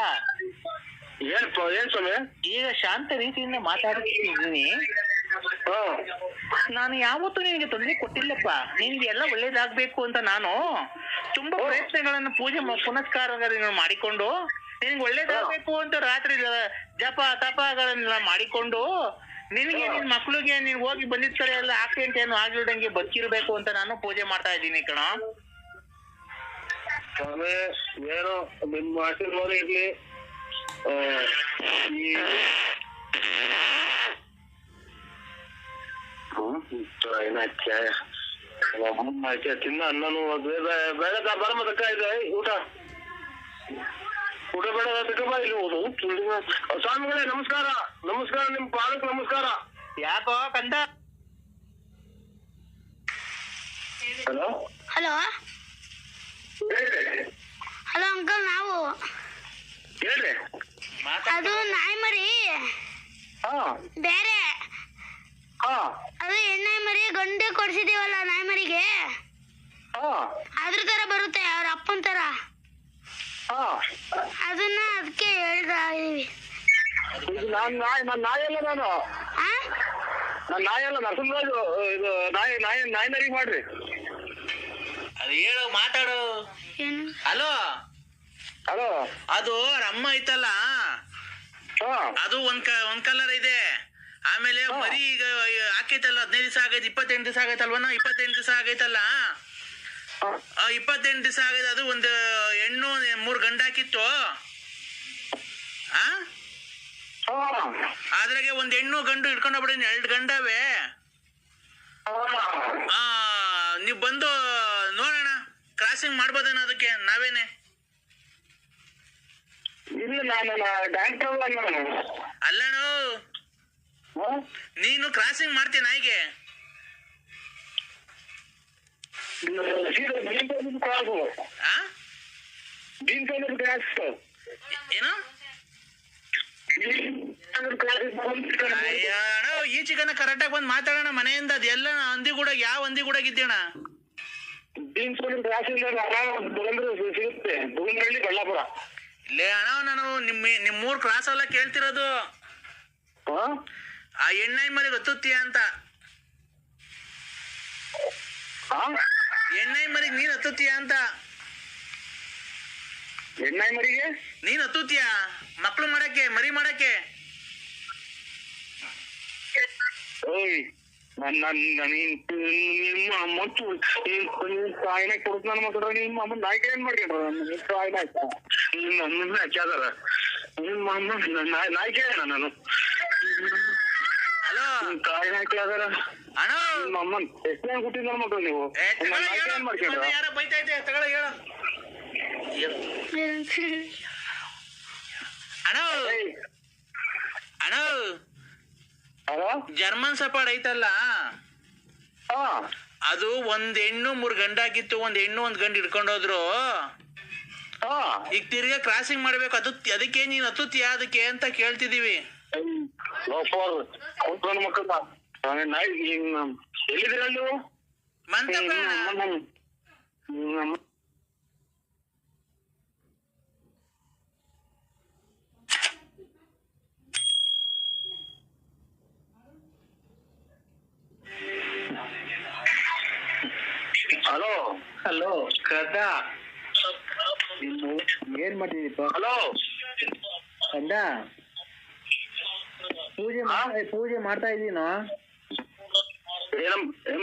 ಏನ್ ಸ್ವಾಮಿ? ಈಗ ಶಾಂತ ರೀತಿಯಿಂದ ಮಾತಾಡ್ತಿದ್ದೀನಿ. ನಾನು ಯಾವತ್ತೂ ನಿನಗೆ ತೊಂದರೆ ಕೊಟ್ಟಿಲ್ಲಪ್ಪ. ನಿನ್ಗೆ ಎಲ್ಲ ಒಳ್ಳೇದಾಗ್ಬೇಕು ಅಂತ ನಾನು ತುಂಬಾ ಪ್ರಯತ್ನಗಳನ್ನು ಪೂಜೆ ಪುನಸ್ಕಾರಗಳನ್ನು ಮಾಡಿಕೊಂಡು ನಿನ್ಗೆ ಒಳ್ಳೇದಾಗ್ಬೇಕು ಅಂತ ರಾತ್ರಿ ಜಪ ತಪಗಳನ್ನೆಲ್ಲ ಮಾಡಿಕೊಂಡು ನಿನಗೆ ನಿನ್ ಮಕ್ಳಿಗೆ ನೀನ್ ಹೋಗಿ ಬಂದಿದ್ ಕಡೆ ಎಲ್ಲ ಆಕ್ಸಿಡೆಂಟ್ ಏನು ಆಗ್ಲಿಲ್ದಂಗೆ ಬದುಕಿರ್ಬೇಕು ಅಂತ ನಾನು ಪೂಜೆ ಮಾಡ್ತಾ ಇದ್ದೀನಿ ಕಣ. ಸ್ವಾಮಿ ಏನೋ ನಿಮ್ಮ ಆಶೀರ್ವಾದ ಇರ್ಲಿ. ತಿನ್ನ ಅನ್ನನು ಬೇಡ ಬರಮದಕ್ಕ ಇದೆ ಊಟ ಬೇಡ ಅದಕ್ಕೆ ಇಲ್ಲಿ ಹೋದು. ಸ್ವಾಮಿಗಳೇ ನಮಸ್ಕಾರ. ನಮಸ್ಕಾರ, ನಿಮ್ ಪಾದಕ್ಕೆ ನಮಸ್ಕಾರ. ಯಾಕೋ ಕಂದ? ಹಲೋ ಹಲೋ ಹಲೋ ಅಂಕಲ್, ನಾವು ಹೇಳ್ರಿ. ಅದು ನಾಯಿ ಮರಿ ಬೇರೆ, ಅದು ಹೆಣ್ಣಾಯಿ ಮರಿ ಗಂಡು ಕೊಡ್ಸಿದೀವಲ್ಲ ನಾಯಿ ಮರಿಗೆ, ಅದ್ರ ತರ ಬರುತ್ತೆ ಅವ್ರ ಅಪ್ಪನ ತರ. ಅದನ್ನ ಅದಕ್ಕೆ ಹೇಳ್ತಾ ಇದೀವಿ. ನಾಯಲ್ಲ ನಾನು ನಾಯಲ್ಲ ನರಸಿಂಹರಾಜು. ಇದು ನಾಯಿ ಮರಿ ಮಾಡ್ರಿ. ಅದು ಹೇಳು, ಮಾತಾಡು. ಹಲೋ ಹಲೋ, ಅದು ಅಮ್ಮ ಐತಲ್ಲ, ಅದು ಒಂದ್ ಕಲರ್ ಇದೆ. ಆಮೇಲೆ ಮರಿ ಈಗ ಹಾಕೈತಲ್ಲ, 15 ದಿವಸ ಆಗೈತೆ, 28 ದಿವಸ ಆಗೈತಲ್ವನ? 28 ದಿವಸ ಆಗೈತಲ್ಲ, 28 ದಿವಸ ಆಗೈತೆ. ಅದು ಒಂದು ಹೆಣ್ಣು 3 ಗಂಡ ಹಾಕಿತ್ತು. ಅದ್ರಾಗೆ ಒಂದ್ ಹೆಣ್ಣು ಗಂಡು ಇಟ್ಕೊಂಡ ಬಿಡಿ, 2 ಗಂಡವೇ. ನೀವ್ ಬಂದು ನೋಡೋಣ, ಕ್ರಾಸಿಂಗ್ ಮಾಡ್ಬೋದೇನ ಅದಕ್ಕೆ ನಾವೇನೆ? ಇಲ್ಲ ನಾನು ಡಾಕ್ಟರ್ ಅಲ್ಲಣು, ನೀನು ಕ್ರಾಸಿಂಗ್ ಮಾಡ್ತೀಯ ನಾಯಿಗೆ? ಏನು ಈಚಿಗನ ಕರೆಕ್ಟಾಗಿ ಬಂದು ಮಾತಾಡೋಣ ಮನೆಯಿಂದ. ಅದೆಲ್ಲ ಹಂದಿ ಕೂಡ, ಯಾವ ಹಂದಿ ಕೂಡ ಇದ್ದೇಣ? ಬಳ್ಳಾಪುರ. ಇಲ್ಲೇ ಅಣ್ಣ, ನಾನು ನಿಮ್ಮೂರ್ ಕ್ರಾಸ್ ಎಲ್ಲ ಕೇಳ್ತಿರೋದು. ಆ ಎಣ್ಣಾಯಿ ಮರಿ ಗೊತ್ತುತ್ತೀಯ ಅಂತ. ಎಣ್ಣಾಯಿ ಮರಿಗೆ ನೀನ್ ಹತ್ತುತ್ತೀಯ ಅಂತ. ಎಣ್ಣಾಯಿ ಮರಿಗೆ ನೀನ್ ಹತ್ತುತ್ತೀಯ ಮಕ್ಳು ಮಾಡಕ್ಕೆ, ಮರಿ ಮಾಡಕ್ಕೆ? ನಿಮ್ಮ ಮತ್ತು ತಾಯಿನ ಕೊಡ್ತ ನನ್ ಮಾತಾಡ. ನಿಮ್ಮ ಅಮ್ಮ ನಾಯ್ಕ ಏನ್ ಮಾಡ್ಕೊಂಡ್ರ? ತಾಯಿನ ನನ್ನ ಹಾಕ್ಯಾದಾರ. ನಿಮ್ಮ ಅಮ್ಮ ನಾಯ್ಕ ನಾನು. ಹಲೋ, ತಾಯಿನ ಹಾಕ್ಯಾದಾರ. ಅಣ್ಣ ನಿಮ್ಮ ಅಮ್ಮನ್ ಎಷ್ಟು ಜನ ಕೊಟ್ಟಿದ್ ನನ್ ಮಕ್ಳು ನೀವು? ಏನ್ ಮಾಡ್ಕೊಂಡ್ರ? ಯಾರ ಬೈತೈತೆ ತಗೊಳ, ಹೇಳು. ಅಣ್ಣ ಅಣ್ಣ, ಜರ್ಮನ್ ಸಫರ್ಡ್ ಐತಲ್ಲ, ಅದು ಒಂದ್ ಹೆಣ್ಣು 3 ಗಂಡ ಆಗಿತ್ತು. ಒಂದ್ ಹೆಣ್ಣು 1 ಗಂಡು ಹಿಡ್ಕೊಂಡೋದ್ರು. ಈಗ ತಿರ್ಗಾ ಕ್ರಾಸಿಂಗ್ ಮಾಡ್ಬೇಕು. ಅದಕ್ಕೆ ನೀನ್ ಹತ್ತುತ್ತೀಯ ಅದಕ್ಕೆ ಅಂತ ಕೇಳ್ತಿದೀವಿ. ಎಲ್ಲಿದ್ದೀರ ನೀವು? ಹಲೋ ಹಲೋ ಕದ, ಏನ್ ಮಾಡಿದೀಪ? ಹಲೋ ಕಂದ, ಪೂಜೆ ಮಾಡ್ತಾ ಇದೀನೋ?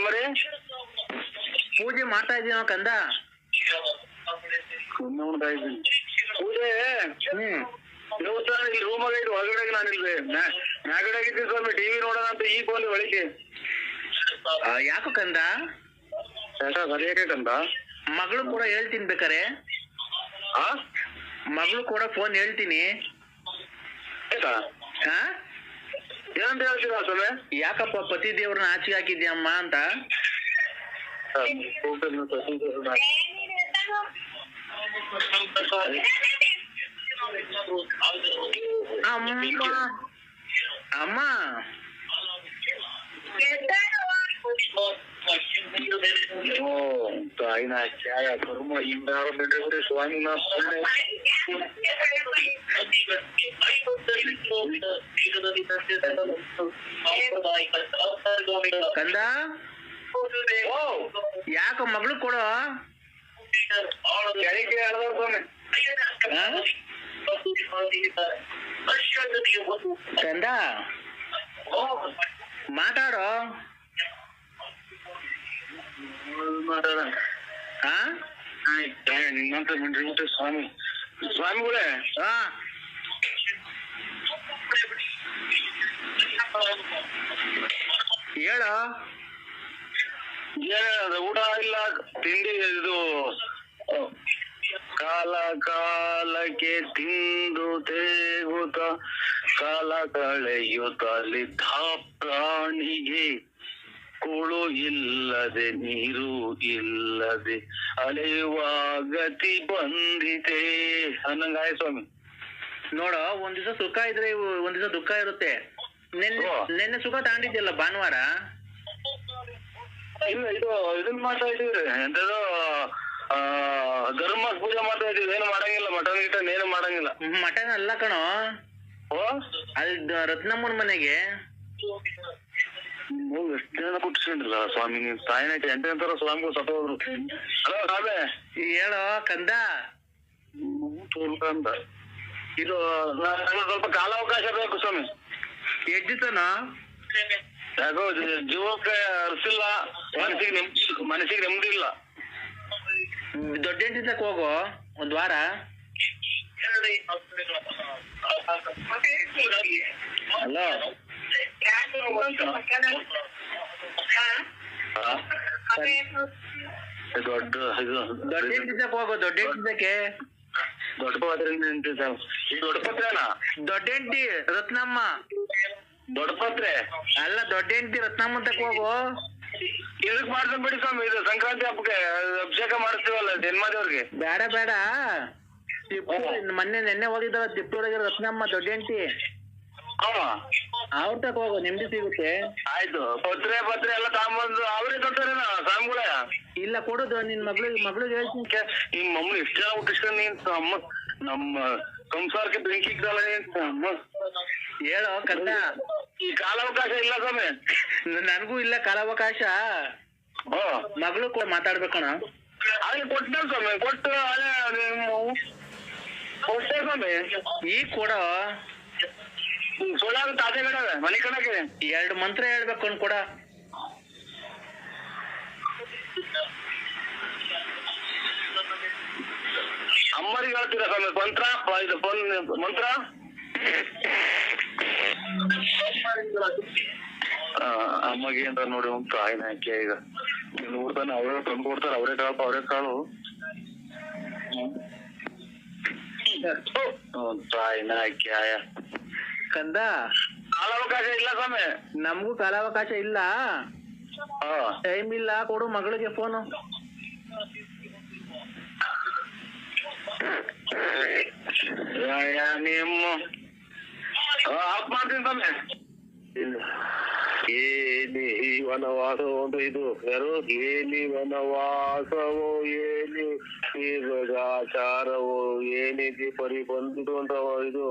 ಮರಿ ಪೂಜೆ ಮಾಡ್ತಾ ಇದೀನೋ ಕಂದ? ಪೂಜೆ ಇಲ್ಲಿ ರೂಮಾಗ ಇದ್ದು, ಹೊರಗಡೆ ನಾನಿಲ್ರಿ ಮ್ಯಾಗಡೆ ಆಗಿದ್ದೆ ಸ್ವಾಮಿ. ಟಿವಿ ನೋಡೋಣ ಅಂತ ಈಗ ಬಂದು ಒಳಗೆ. ಯಾಕೋ ಕಂದ? ಸರಿಯಾಗೈತಂತ ಮಗಳು ಕೂಡ ಹೇಳ್ತೀನಿ ಬೇಕಾರೆ. ಮಗಳು ಕೂಡ ಫೋನ್ ಹೇಳ್ತೀನಿ. ಏನಂತ ಹೇಳ್ತೀರಾ ಸ್ವಾಮಿ? ಯಾಕಪ್ಪ ಪತಿ ದೇವ್ರನ್ನ ಆಚೆಗೆ ಹಾಕಿದ್ಯಮ್ಮ ಅಂತ? ಅಮ್ಮ ಅಮ್ಮ ತಾಯಿನ ಛಾಯ ಕರ್ಮ ಹಿಂಗಾರ ಬಿಟ್ಟರೆ ಸ್ವಾಮಿನಾಥ ಕಂದ ಯಾಕ ಮಗಳು ಕೊಡೋ ಕಂದ ಮಾತಾಡೋ ಹಾ ನಿನ್ನಂತ ಬಿಟ್ರೆ ಸ್ವಾಮಿ ಸ್ವಾಮಿಗಳೇ ಹಾ ಹೇಳೋ ಏನದ ಊಟ ಇಲ್ಲ ತಿಂಡಿ ಇದು ಕಾಲ ಕಾಲಕ್ಕೆ ತಿಂದು ತೇಗುತ್ತ ಕಾಲ ಕಳೆಯುತ್ತಲಿದ್ದ ಪ್ರಾಣಿಗೆ ಕುಳು ಇಲ್ಲದೆ ನೀರು ಇಲ್ಲದೆ ಅಲೆಯುವ ಗತಿ ಬಂದಿದೆ ಅನ್ನಂಗಾಯ ಸ್ವಾಮಿ. ನೋಡೋ, ಒಂದ್ ದಿವಸ ಸುಖ ಇದ್ರೆ ಒಂದ್ ದಿವಸ ದುಃಖ ಇರುತ್ತೆ. ನೆನ್ನೆ ಸುಖ ತಾಂಡಿದ್ಯಲ್ಲ ಭಾನುವಾರ. ಇಲ್ಲ, ಇದು ಇದನ್ನ ಮಾಡ್ತಾ ಇದೀವಿ, ಎಂತದೋ ಧರ್ಮ ಪೂಜೆ ಮಾಡ್ತಾ ಇದೀವಿ. ಏನು ಮಾಡಂಗಿಲ್ಲ, ಮಟನ್ ಗಿಟನ್ ಏನು ಮಾಡಂಗಿಲ್ಲ. ಮಟನ್ ಅಲ್ಲ ಕಣೋ, ಅಲ್ಲಿ ರತ್ನಮ್ಮನ ಮನೆಗೆ ಎಷ್ಟು ಜನ ಕುಟ್ಸ್ಕೊಂಡಿಲ್ಲ ಸ್ವಾಮಿ. ನೀನ್ ತಾಯಿನಾಯ್ತು ಎಂತೆಂತಾರ ಸ್ವಾಮಿಗಳು ಸತ್ತ ಹೋದ್ರು. ಹಲೋ ರಾಮೆ, ಹೇಳೋ ಕಂದ. ಅಂತ ಇದು ಸ್ವಲ್ಪ ಕಾಲಾವಕಾಶ ಬೇಕು ಸ್ವಾಮಿ. ಎಷ್ಟಿತನ ಯಾಕೋ ಜೀವಕ್ಕೆ ಅರ್ಸಿಲ್ಲ, ಮನಸ್ಸಿಗೆ ನೆಮ್ಮದಿ ಇಲ್ಲ. ದೊಡ್ಡ ಹೆಂಡತಿ ಹೋಗು ಒಂದ್ ವಾರ. ಹಲೋ, ದೊಡ್ಡ ಇದು ದೊಡ್ಡ ಹೆಂಡತಿ ಹೋಗು. ದೊಡ್ಡ ಹೆಂಡತಿಗೆ ದೊಡ್ಡ ದೊಡ್ಡ ಪತ್ರೆನಾ? ದೊಡ್ಡ ಹೆಂಡತಿ ರತ್ನಮ್ಮ. ದೊಡ್ಡ ಪತ್ರೆ ಅಲ್ಲ, ದೊಡ್ಡ ಹೆಂಡತಿ ರತ್ನಮ್ಮ ತಕ ಹೋಗು. ಇದಕ್ ಮಾಡ್ಕೊಂಡ್ ಬಿಡಿ ಸ್ವಾಮಿ. ಇದು ಸಂಕ್ರಾಂತಿ ಹಬ್ಬಕ್ಕೆ ಅಭಿಷೇಕ ಮಾಡಿಸ್ತೀವಲ್ಲ ಜನ್ಮಾದೇವ್ರಿಗೆ. ಬೇಡ ಬೇಡ, ನೆನ್ನೆ ಹೋಗಿದ್ದಾರ ತಿಪ್ಪೂರಿಗೆ ರತ್ನಮ್ಮ ದೊಡ್ಡ ಹೆಂಡತಿ. ಅವ್ರ ತಕ ಹೋಗು, ನೆಮ್ಮದಿ ಸಿಗುತ್ತೆ. ಆಯ್ತು, ಪತ್ರೆ ಎಲ್ಲ ತಗೊಂಬಂದು ಅವ್ರೇ ಕೊಡ್ತಾರೇನ ಸ್ವಾಮಿಗಳೇ? ಇಲ್ಲ, ಕೊಡುದು ನಿನ್ ಮಗಳಿಗೆ ಹೇಳ್ತೀನಿ. ನಿಮ್ ಮಮ್ಮಿ ಇಷ್ಟ ಜನ ಹುಟ್ಟಿಸ್ಕೊಂಡು ನೀನ್ ಅಮ್ಮ ನಮ್ಮ ಸಂಸಾರಕ್ಕೆ ಬೆಂಕಿ ಇಕ್ಕಲ್ಲ ನೀನ್ ಅಮ್ಮ. ಹೇಳೋ ಕಂದ. ಈ ಕಾಲಾವಕಾಶ ಇಲ್ಲ ಸ್ವಾಮಿ. ನನ್ಗೂ ಇಲ್ಲ ಕಾಲಾವಕಾಶ. ಮಗಳು ಮಾತಾಡ್ಬೇಕಣ. ಅಲ್ಲಿ ಕೊಟ್ಟ ಸ್ವಾಮಿ, ಕೊಟ್ಟು ಕೊಟ್ಟೆ ಸ್ವಾಮಿ. ಈಗ ಕೊಡೋ. ಸೋಲಾಗ ತಾಜೆಗಡೆ ಮನೆ ಕಣಕ್ಕೆ 2 ಮಂತ್ರ ಹೇಳ್ಬೇಕು ಅನ್ ಕೊಡ. ಅಮ್ಮರಿಗೆ ಹೇಳ್ತೀರಾ ಸ್ವಾಮಿ ಮಂತ್ರ? ಇದು ಮಂತ್ರ ಅಮ್ಮಗೆ ಅಂತ ನೋಡಿ ಉಂಟು. ಆಯ್ನ ಹಾಕಿ ಈಗ ನೋಡ್ತಾನೆ, ಅವರೇ ತಂದು ಕೊಡ್ತಾರೆ. ಅವರೇ ಕಾಳು ಆಯ್ನ ಹಾಕಿ ಆಯ ಕಂದ. ಕಾಲಾವಕಾಶ ಇಲ್ಲ ಸ್ವಾಮಿ. ನಮ್ಗೂ ಕಾಲಾವಕಾಶ ಇಲ್ಲ, ಟೈಮ್ ಇಲ್ಲ. ಕೊಡು ಮಗಳಿಗೆ ಫೋನು. ನಿಮ್ಮ ಆಫ್ ಮಾಡ್ತೀನಿ ಸ್ವಾಮಿ. ಏನಿ ವನವಾಸವೋ ಅಂತ ಇದು ಯಾರು? ಏನಿ ವನವಾಸವೋ ಏನಿ ಆಚಾರವೋ ಏನಿದೆ ಪರಿ ಬಂದಿತು ಅಂತ ಇದು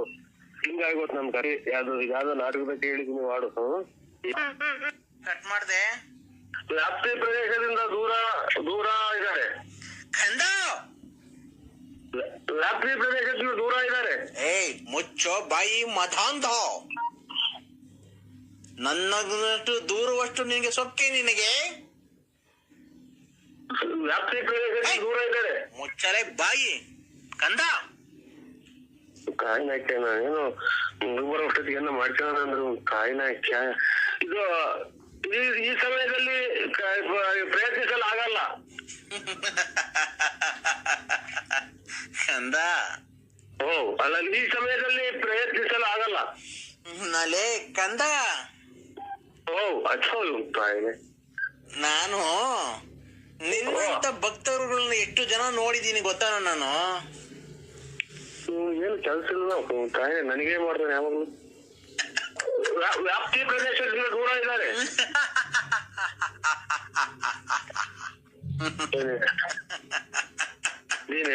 ಹಿಂಗಾಗೋತ್ ನಮ್ ಕರಿ. ಯಾವ್ದೋ ನಾಟಕದ ಕೇಳಿದೀನಿ ಮಾಡು. ಕಟ್ ಮಾಡ್ದೆ. ವ್ಯಾಪ್ತಿ ಪ್ರದೇಶದಿಂದ ದೂರ ಇದ್ದಾರೆ. ವ್ಯಾಪ್ತಿ ಪ್ರದೇಶದಿಂದ ದೂರ ಇದ್ದಾರೆ. ಮುಚ್ಚೋ ಬಾಯಿ ಮಧಾಂಧ. ನನ್ನಷ್ಟು ದೂರವಷ್ಟು ನಿನಗೆ ಸೊಕ್ಕೆ. ನಿನಗೆ ವ್ಯಾಪ್ತಿ ಪ್ರದೇಶದಿಂದ ದೂರ ಇದ್ದಾರೆ. ಮುಚ್ಚಲೆ ಬಾಯಿ ಕಂದ. ಕಾಯಿನ ಹಾಕ್ಯ ಏನು ಬರೋ ಅಷ್ಟೊತ್ತಿಗೆ ಏನೋ ಮಾಡ್ಕೊಳ್ಳೋದಂದ್ರು ಕಾಯಿನ ಹಾಕ್ಯ. ಇದು ಈ ಸಮಯದಲ್ಲಿ ಪ್ರಯತ್ನಿಸಲು ಆಗಲ್ಲ ಕಂದ. ಅಲ್ಲ, ಈ ಸಮಯದಲ್ಲಿ ಪ್ರಯತ್ನಿಸಲು ಆಗಲ್ಲ ನಲೆ ಕಂದ. ನಾನು ನಿನ್ನಂತ ಭಕ್ತರುಗಳನ್ನ ಎಷ್ಟು ಜನ ನೋಡಿದೀನಿ ಗೊತ್ತಾ? ನಾನು ಏನು ಕೆಲಸ ಇಲ್ಲ ತಾಯಿ ನನಗೇ ಮಾಡ್ತಾನೆ ಯಾವಾಗ್ಲೂ ವ್ಯಾಪ್ತಿ ಪ್ರದೇಶದಿಂದ ದೂರ ಇದ್ದಾರೆ. ನೀನ್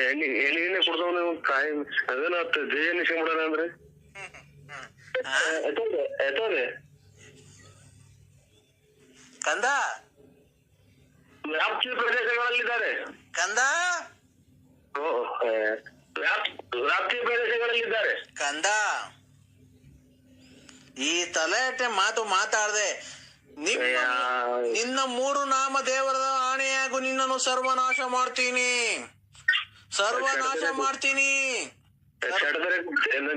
ಎಣ್ಣೆ ಕುಡ್ದವನ ತಾಯಿ ಅದೇನ ಜಯನಿಷ ಮಾಡೋಣ ಅಂದ್ರೆ ಎತ್ತೋದೆ ಕಂದ ವ್ಯಾಪ್ತಿ ಪ್ರದೇಶಗಳಲ್ಲಿದ್ದಾರೆ. ಕಂದ ವ್ಯಾಪ್ತಿ ಪ್ರದೇಶಗಳಲ್ಲಿದ್ದಾರೆ. ಕಂದ ಈ ತಲೆಹಟ್ಟೆ ಮಾತು ಮಾತಾಡದೆ ನಿನ್ನ 3 ನಾಮ ದೇವರ ಆಣೆಯಾಗು ನಿನ್ನನ್ನು ಸರ್ವನಾಶ ಮಾಡ್ತೀನಿ, ಸರ್ವನಾಶ ಮಾಡ್ತೀನಿ.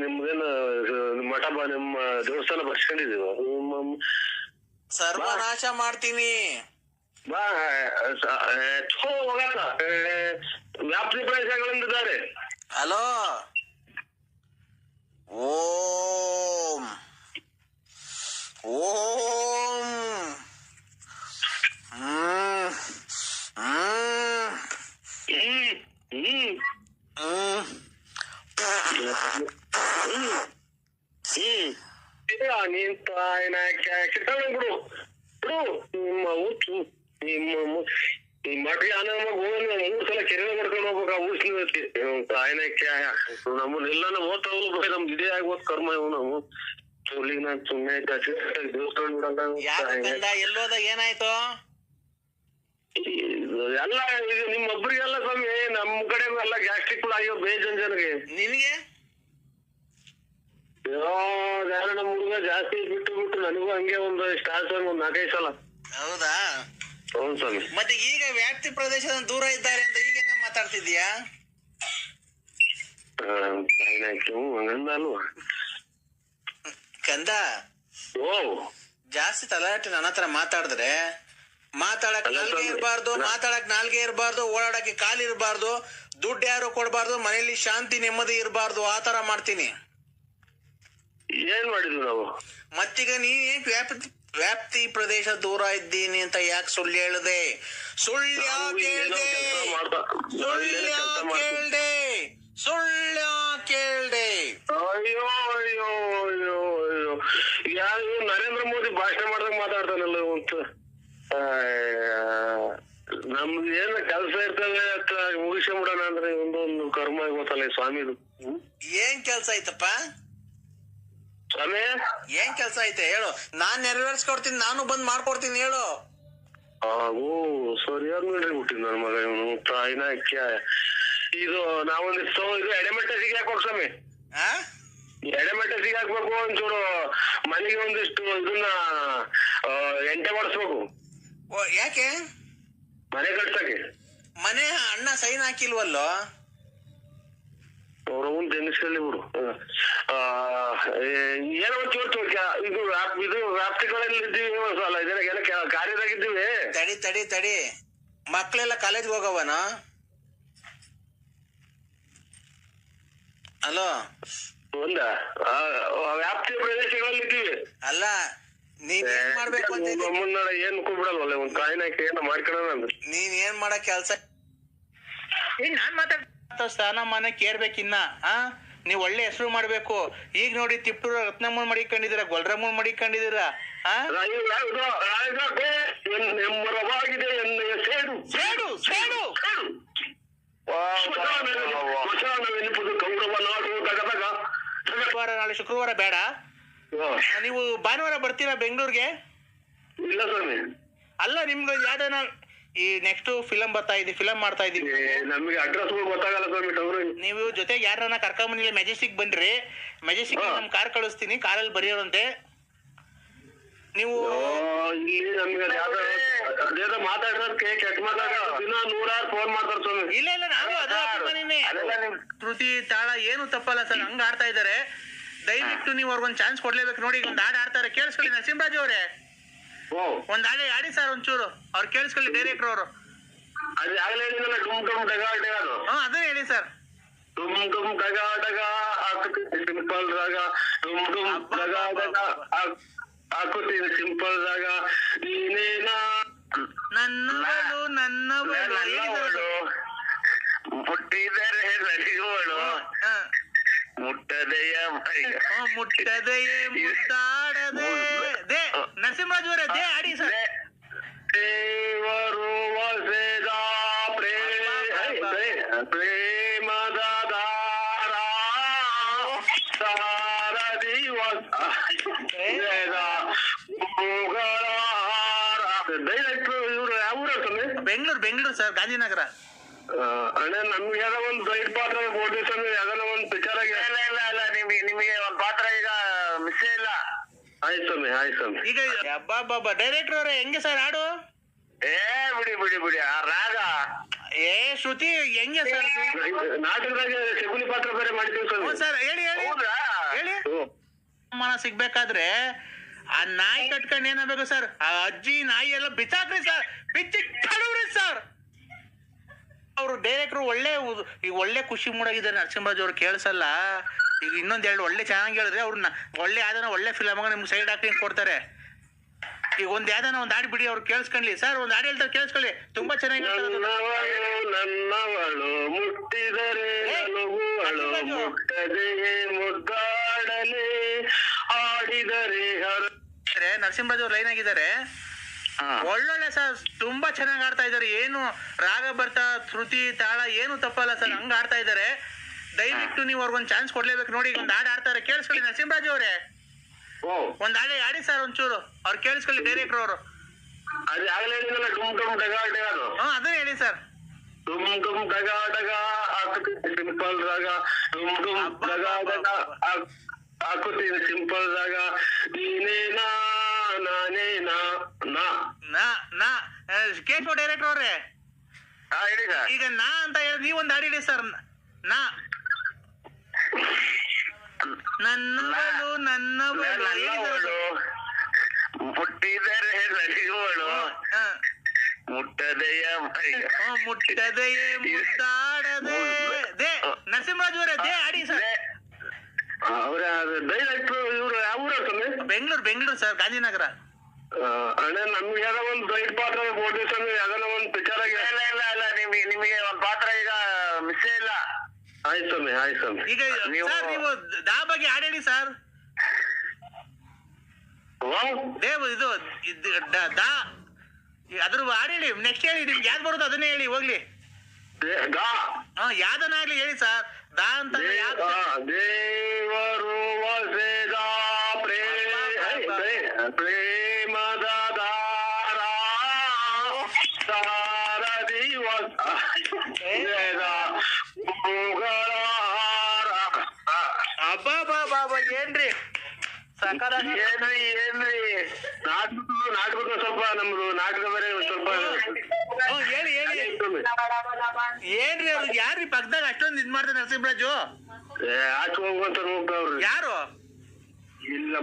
ನಿಮ್ದೇನು ಮಠ ನಿಮ್ಮ ದೇವಸ್ಥಾನ ಬರ್ಸ್ಕೊಂಡಿದೀವ, ಸರ್ವನಾಶ ಮಾಡ್ತೀನಿ. ವ್ಯಾಪ್ತಿ ಪ್ರದೇಶಗಳಿದ್ದಾರೆ. ಹಲೋ ಓಂ ಓಂ ನೀನ್ ತಾಯಿನ ಕಿತ್ತಾಳೆ ಬಿಡು ಬಿಡು. ನಿಮ್ಮ ಊಟು ನಿಮ್ಮ ಈ ಮಠ ಹೋಗಿ 3 ಸಲ ಕೆರೆ ಮಾಡ್ಕೊಂಡು ಹೋಗ್ಬೇಕು. ಆ ಊರ್ಸ್ಲಿ ತಾಯಿನ ನಮ್ಮನ್ನೆಲ್ಲ ಓದ್ತಾವಲ್ಲ ಬರೀ ನಮ್ದು ಇದೇ ಆಗಿ ಓದ್ ಕರ್ಮ ಇವು ನಾವು ಸುಳ್ಳಿನ ಸುಮ್ಮನೆ ದೇವಸ್ಥಾನ ಎಲ್ಲೋದ ಏನಾಯ್ತು ಎಲ್ಲ ಇದು ನಿಮ್ಮೊಬ್ಬರಿಗೆಲ್ಲ ಸ್ವಾಮಿ, ನಮ್ ಕಡೆ ಎಲ್ಲ ಗ್ಯಾಸ್ಟ್ರಿಕ್ ಆಗ್ಯೋ ಬೇಜನ್ ಜನಗೆ. ನಿನಗೆ ಯಾರು ನಮ್ಮ ಹುಡುಗ ಜಾಸ್ತಿ ಬಿಟ್ಟು ನನಗೂ ಹಂಗೆ ಒಂದು ಸ್ಟಾರ್ಟ್ ಒಂದ್ 4-5 ಸಲ. ಹೌದಾ? ಹೌದು ಸ್ವಾಮಿ. ಮತ್ತೆ ಈಗ ವ್ಯಾಪ್ತಿ ಪ್ರದೇಶದ ದೂರ ಇದ್ದಾರೆ ಅಂತ ಈಗ ಮಾತಾಡ್ತಿದ್ಯಾ? ಹಂಗಂದಲ್ವಾ ಕಂದ? ಓ ಜಾಸ್ತಿ ತಲಾಟೆ ನನ್ನ ಹತ್ರ ಮಾತಾಡಿದ್ರೆ ಮಾತಾಡಕ್ ನಾಲ್ಗೆ ಇರಬಾರ್ದು, ಓಡಾಡಕ್ಕೆ ಕಾಲು ಇರಬಾರ್ದು, ದುಡ್ಡು ಯಾರು ಕೊಡಬಾರ್ದು, ಮನೆಯಲ್ಲಿ ಶಾಂತಿ ನೆಮ್ಮದಿ ಇರಬಾರ್ದು, ಆತರ ಮಾಡ್ತೀನಿ. ಏನ್ ಮಾಡಿದ್ವಿ ನಾವು? ಮತ್ತೀಗ ನೀನ್ ವ್ಯಾಪ್ತಿ ಪ್ರದೇಶ ದೂರ ಇದ್ದೀನಿ ಅಂತ ಯಾಕೆ ಸುಳ್ಳು ಹೇಳ್ದೆ? ಸುಳ್ಳು ಕೇಳ್ದೆ. ಅಯ್ಯೋ ಅಯ್ಯೋ ಅಯ್ಯೋ ಅಯ್ಯೋ, ಯಾರು ನರೇಂದ್ರ ಮೋದಿ ಭಾಷಣ ಮಾಡ್ದಾಗ ಮಾತಾಡ್ತಾನಲ್ಲ ಅಂತ. ನಮ್ದು ಏನ ಕೆಲಸ ಇರ್ತವೆ ಮುಗಿಸ್ಕೊಂಬಿಡೋಣ ಅಂದ್ರೆ ಒಂದು ಕರ್ಮ ಗೊತ್ತಲ್ಲ ಸ್ವಾಮಿದು. ಏನ್ ಕೆಲ್ಸ ಐತಪ್ಪ ಸ್ವಾಮಿ? ಏನ್ ಕೆಲ್ಸ ಐತೆ ಹೇಳು, ನಾನ್ ನೆರವೇರ್ಸ್ಕೊಡ್ತೀನಿ, ನಾನು ಬಂದ್ ಮಾಡ್ಕೊಡ್ತೀನಿ ಹೇಳು. ಓ ಸರಿಯಾದ ನೋಡ್ರಿ ಹುಟ್ಟಿದ್ ನನ್ ಮಗ ಇವನು ತಾಯಿನ ಇದು ನಾವೊಂದಿಷ್ಟು ಇದು ಎಡೆಮೆಟ್ಟೆ ಸಿಗಾಕ್ಬೇಕು ಸ್ವಾಮಿ. ಎಡೆಮೆಟ್ಟೆ ಸಿಗಾಕ್ಬೇಕು, ಒಂಚೂರು ಮನೆಗೆ ಒಂದಿಷ್ಟು ಇದನ್ನ ಎಂಟೆ ಮಾಡಿಸ್ಬೇಕು. ಯಾಕೆ? ಮನೆ ಕಟ್ಸಕ್ಕೆ. ಮನೆ ಅಣ್ಣ ಸೈನ್ ಹಾಕಿಲ್ವಲ್ಲೋ? ಅವ್ರವನ್ ತೆನಿಸ್ಕೊಳ್ಳಿ ಬಿಡು. ಏನೋ ಒಂಚೂರು ಇದು ವ್ಯಾಪ್ತಿಗಳಲ್ಲಿ ಇದ್ದೀವಿ ಅಲ್ಲ, ಇದನ್ನ ಕಾರ್ಯದಾಗಿದ್ದೀವಿ. ತಡಿ ಮಕ್ಳೆಲ್ಲ ಕಾಲೇಜ್ಗೆ ಹೋಗವನ? ಅಲೋ, ಒಂದ ವ್ಯಾಪ್ತಿ ಪ್ರದೇಶಗಳಲ್ಲಿ ಇದ್ದೀವಿ. ಅಲ್ಲ ನೀನ್ ಏನ್ ಮಾಡ್ಬೇಕು ಅಂತ ನಮ್ಮನ್ನ ಏನ್ ಕೂಬಿಡಲ್ವಲ್ಲ, ಒಂದ್ ಕಾಯಿನಕ್ಕೆ ಏನೋ ಮಾಡ್ಕೊಳ್ಳೋಣ ಅಂದ್ರೆ. ನೀನ್ ಏನ್ ಮಾಡಕ್ ಕೆಲ್ಸ? ನಾನ್ ಮಾತಾಡ ಸ್ಥಾನ ಮಾನ ಕೇರ್ಬೇಕಿನ್ನ. ನೀವ್ ಒಳ್ಳೆ ಹೆಸರು ಮಾಡ್ಬೇಕು. ಈಗ ನೋಡಿ ತಿಪ್ಪೂರ ರತ್ನಮ್ಮನ್ ಮಡಿಕೊಂಡಿದೀರ, ಗೊಲ್ರಮ್ಮನ್ ಮಡಿಕೊಂಡಿದೀರ. ನೆಮ್ಮರವಾಗಿದೆ ಎನ್ನೆಯ ಸೇಡು ಸೇಡು ಸೇಡು ಕೌರವ ನಾಡು ತಗದಾಗ. ನಾಳೆ ಶುಕ್ರವಾರ ಬೇಡ, ನೀವು ಭಾನುವಾರ ಬರ್ತೀರಾ ಬೆಂಗಳೂರಿಗೆ? ಇಲ್ಲ ಸ್ವಾಮಿ. ಅಲ್ಲ ನಿಮ್ಗೆ ಯಾವ್ದಾನ ಈ ನೆಕ್ಸ್ಟ್ ಫಿಲಂ ಮಾಡ್ತಾ ಇದೀವಿ. ನಮ್ಗೆ ಅಡ್ರೆಸ್ ಗೊತ್ತಾಗಲ್ಲ ಸ್ವಾಮಿ. ನೀವು ಜೊತೆಗೆ ಯಾರನ್ನ ಕರ್ಕೊಂಬಂದಿಲ್ಲ, ಮೆಜೆಸ್ಟಿಕ್ ಬನ್ರಿ. ಮೆಜೆಸ್ಟಿಕ್ ನಮ್ ಕಾರ್ ಕಳಿಸ್ತೀನಿ, ಕಾರಲ್ಲಿ ಬರೆಯೋರಂತೆ ನೀವು. ಅದೇನೋ ಮಾತಾಡೋದಕ್ಕೆ ಕೆಟ್ಟ ಮಾತಾಡ ದಿನ 100 ಫೋನ್ ಮಾಡ್ತಾರೆ ಸ್ವಾಮಿ. ಇಲ್ಲ ನಾನು ಅದು ಶ್ರುತಿ ತಾಳ ಏನು ತಪ್ಪಲ್ಲ ಸರ್, ಹಂಗ ಆಡ್ತಾ ಇದಾರೆ. ದಯವಿಟ್ಟು ನೀವು ಅವ್ರಿಗೊಂದು ಚಾನ್ಸ್ ಕೊಡ್ಲೇಬೇಕು. ನೋಡಿ ಈಗ ಒಂದು ಹಾಡು ಆಡ್ತಾರೆ, ಕೇಳಿಸ್ಕೊಳ್ಳಿ. ನರಸಿಂಹರಾಜ್ ಅವರೇ ಒಂದ್ ಹಾಡು ಆಡಿ ಸರ್ ಒಂಚೂರು, ಅವ್ರು ಕೇಳಿಸ್ಕೊಳ್ಳಿ, ಡೈರೆಕ್ಟರ್ ಅವರು. ಅದನ್ನ ಹೇಳಿ ಸರ್. ಸಿಂಪಲ್ ರಾಗ ಹಾಕುತ್ತೀನಿ, ಸಿಂಪಲ್ ರಾಗ ನೀನೇನಾ ನನ್ನವಳು ಹುಟ್ಟಿದರೆ ನಲಿಯೋಳು ಮುಟ್ಟದೆಯ ಮುಟ್ಟದೆಯೇ ಮುದ್ದಾಡದೆ ದೇ ನರಸಿಂಹರಾಜ್ ಅವರೇ ದೇ ಆಡಿ ಸರ್. ದೇವರು ವಸೆದ ಪ್ರೇಮದ ದಾರ ಸಾರದಿ ಡೈರೆಕ್ಟರ್ ಇವ್ರು ಯಾವ ಊರ ಸ್ವಾಮಿ? ಬೆಂಗಳೂರು ಸರ್, ಗಾಂಧಿನಗರ. ಅಣ್ಣ ನಮ್ಗೆ ಯಾವ್ದೋ ಒಂದು ದೈಟ್ ಪಾತ್ರ ಕೊಡ್ತೀವಿ ಸ್ವಾಮಿ, ಯಾವ್ದಾನ ಒಂದು ಪಿಕ್ಚರ್ ಆಗಿ. ಇಲ್ಲ ನಿಮಗೆ ಒಂದ್ ಪಾತ್ರ ಈಗ ಮಿಸ್ಸೇ ಇಲ್ಲ. ಆಯ್ತು ಸ್ವಾಮಿ. ಈಗ ಅಬ್ಬಾ ಡೈರೆಕ್ಟರ್ ಅವರೇ ಹೆಂಗೆ ಸರ್ ಹಾಡು? ಬಿಡಿ ಆ ರಾಗ ಶ್ರುತಿ ಹೆಂಗೆ ಸರ್? ನಾಟಕದಾಗ ಶಕುನಿ ಪಾತ್ರ ಬೇರೆ ಮಾಡಿದ್ದೀವಿ ಸ್ವಾಮಿ. ಸರ್ ಹೇಳಿ ಮನ ಸಿಗ್ಬೇಕಾದ್ರೆ ಆ ನಾಯಿ ಕಟ್ಕೊಂಡು ಏನಾಗಬೇಕು ಸರ್? ಆ ಅಜ್ಜಿ ನಾಯಿ ಎಲ್ಲ ಬಿಚ್ಚಾಕ್ರಿ ಸರ್, ಬಿಚ್ಚಿ ಕಳುವ್ರಿ ಸರ್. ಅವ್ರು ಡೈರೆಕ್ಟ್ರು ಒಳ್ಳೆ ಖುಷಿ ಮೂಡಾಗಿದ್ದಾರೆ ನರಸಿಂಹರಾಜ್ ಅವ್ರು, ಕೇಳಿಸಲ್ಲ. ಈಗ ಇನ್ನೊಂದೆರಡು ಒಳ್ಳೆ ಚೆನ್ನಾಗಿ ಹೇಳಿದ್ರೆ ಅವ್ರನ್ನ ಒಳ್ಳೆ ಯಾವ್ದಾನ ಒಳ್ಳೆ ಫಿಲಮ್ ನಿಮ್ಗೆ ಸೈಡ್ ಆಕ್ಟಿಂಗ್ ಕೊಡ್ತಾರೆ. ಈಗ ಒಂದ್ ಯಾವ್ದಾನ ಒಂದ್ ಹಾಡು ಬಿಡಿ, ಅವ್ರು ಕೇಳಿಸ್ಕೊಳ್ಳಿ ಸರ್. ಒಂದ್ ಹಾಡು ಹೇಳ್ತಾರೆ ಕೇಳಿಸ್ಕೊಳ್ಳಿ, ತುಂಬಾ ಚೆನ್ನಾಗಿ ನನ್ನವಳು ಮುಟ್ಟಿದರೆ ಮುಟ್ಟದೆಯೇ ಮುದ್ದಾಡಲೆ ಆಡಿದರೆ. ನರಸಿಂಹರಾಜ್ ಅವ್ರು ಲೈನ್ ಆಗಿದ್ದಾರೆ, ಒಳ್ಳೊಳ್ಳೆ ಸರ್, ತುಂಬಾ ಚೆನ್ನಾಗಿ ಆಡ್ತಾ ಇದಾರೆ. ಏನು ರಾಗ ಬರ್ತಾ ಶ್ರುತಿ ತಾಳ ಏನು ತಪ್ಪಲ್ಲ ಸರ್, ಹಂಗ ಆಡ್ತಾ ಇದಾರೆ. ದಯವಿಟ್ಟು ನೀವು ಅವ್ರಿಗೊಂದು ಚಾನ್ಸ್ ಕೊಡ್ಲೇಬೇಕು. ನೋಡಿ ಈಗ ಒಂದ್ ಹಾಡು ಆಡ್ತಾರೆ, ಕೇಳಿಸ್ಕೊಳ್ಳಿ ನರಸಿಂಹರಾಜ್ ಅವರೇ. ಒಂದ್ ಹಾಡು ಆಡಿ ಸರ್ ಒಂಚೂರು, ಅವ್ರು ಕೇಳಿಸ್ಕೊಳ್ಳಿ ಡೈರೆಕ್ಟರ್ ಅವರು. ಅದನ್ನ ಹೇಳಿ ಸರ್. ಸಿಂಪಲ್ ರಾಗ ಹಾಕುತ್ತೀನಿ, ಸಿಂಪಲ್ ರಾಗ ನೀನೇನಾ ನಾನೇನಾ ನಾ ಕೇಶವ ಡೈರೆಕ್ಟರ್ ಅವ್ರೆ. ಹೇಳಿ ಸರ್. ಈಗ ನಾ ಅಂತ ಹೇಳಿ ನೀವೊಂದು ಹಾಡು ಹೇಳಿ ಸರ್. ನನ್ನವಳು ಮುಟ್ಟಿದರೆ ನಲಿಯುವಳು ಮುಟ್ಟದೆಯ ಮುದ್ದಾಡದೆ ದೇ ನರಸಿಂಹರಾಜ್ ಅವರೇ ದೇ ಆಡಿ ಸರ್. ಅವರ ಡೈರೆಕ್ಟರ್ ಇವ್ರು ಯಾವ ಊರ ಸ್ವಾಮಿ? ಬೆಂಗಳೂರು ಸರ್, ಗಾಂಧಿನಗರ. ಅಣ್ಣ ನಮ್ಗೆ ಯಾವ್ದೋ ಒಂದು ದೈಟ್ ಪಾತ್ರ ಕೊಡ್ತೀವಿ ಸ್ವಾಮಿ, ಯಾವ್ದಾನ ಒಂದು ಪಿಕ್ಚರ್ ಆಗಿ. ಇಲ್ಲ ನಿಮಗೆ ಒಂದ್ ಪಾತ್ರ ಈಗ ಮಿಸ್ಸೇ ಇಲ್ಲ. ಆಯ್ತು ಸ್ವಾಮಿ. ಈಗ ಸರ್ ನೀವು ದಾ ಬಗ್ಗೆ ಹಾಡು ಹೇಳಿ ಸರ್. ದೇವ್ ಇದು ದಾ ಅದ್ರ ಹಾಡು ಹೇಳಿ, ನೆಕ್ಸ್ಟ್ ಹೇಳಿ. ನಿಮ್ಗೆ ಯಾವ್ದು ಬರೋದು ಅದನ್ನೇ ಹೇಳಿ ಹೋಗ್ಲಿ. ಯಾವ್ದನ್ನ ಆಗ್ಲಿ ಹೇಳಿ ಸರ್. ದಾ ಅಂತ ದೇವರು ವಸೆದ ಪ್ರೇಮದ ದಾರ ಸಾರದಿ ಅಬ್ಬಾ ಏನ್ರಿ ಏನ್ರಿ ನಾಟಕ ಸ್ವಲ್ಪ ನಮ್ದು ನಾಟಕ ಬೇರೆ ಸ್ವಲ್ಪ ಹೇಳಿ ಏನ್ರಿ ಅವ್ರಿಗೆ ಯಾರ್ರಿ ಪಕ್ಕದಾಗ ಅಷ್ಟೊಂದು ಇದ್ ಮಾಡ್ತಾರೆ ನರಸಿಂಹರಾಜು? ಆಚೆ ಹೋಗುವಂತ ನೋಡ್ತಾವ್ರಿ. ಯಾರು? ಇಲ್ಲ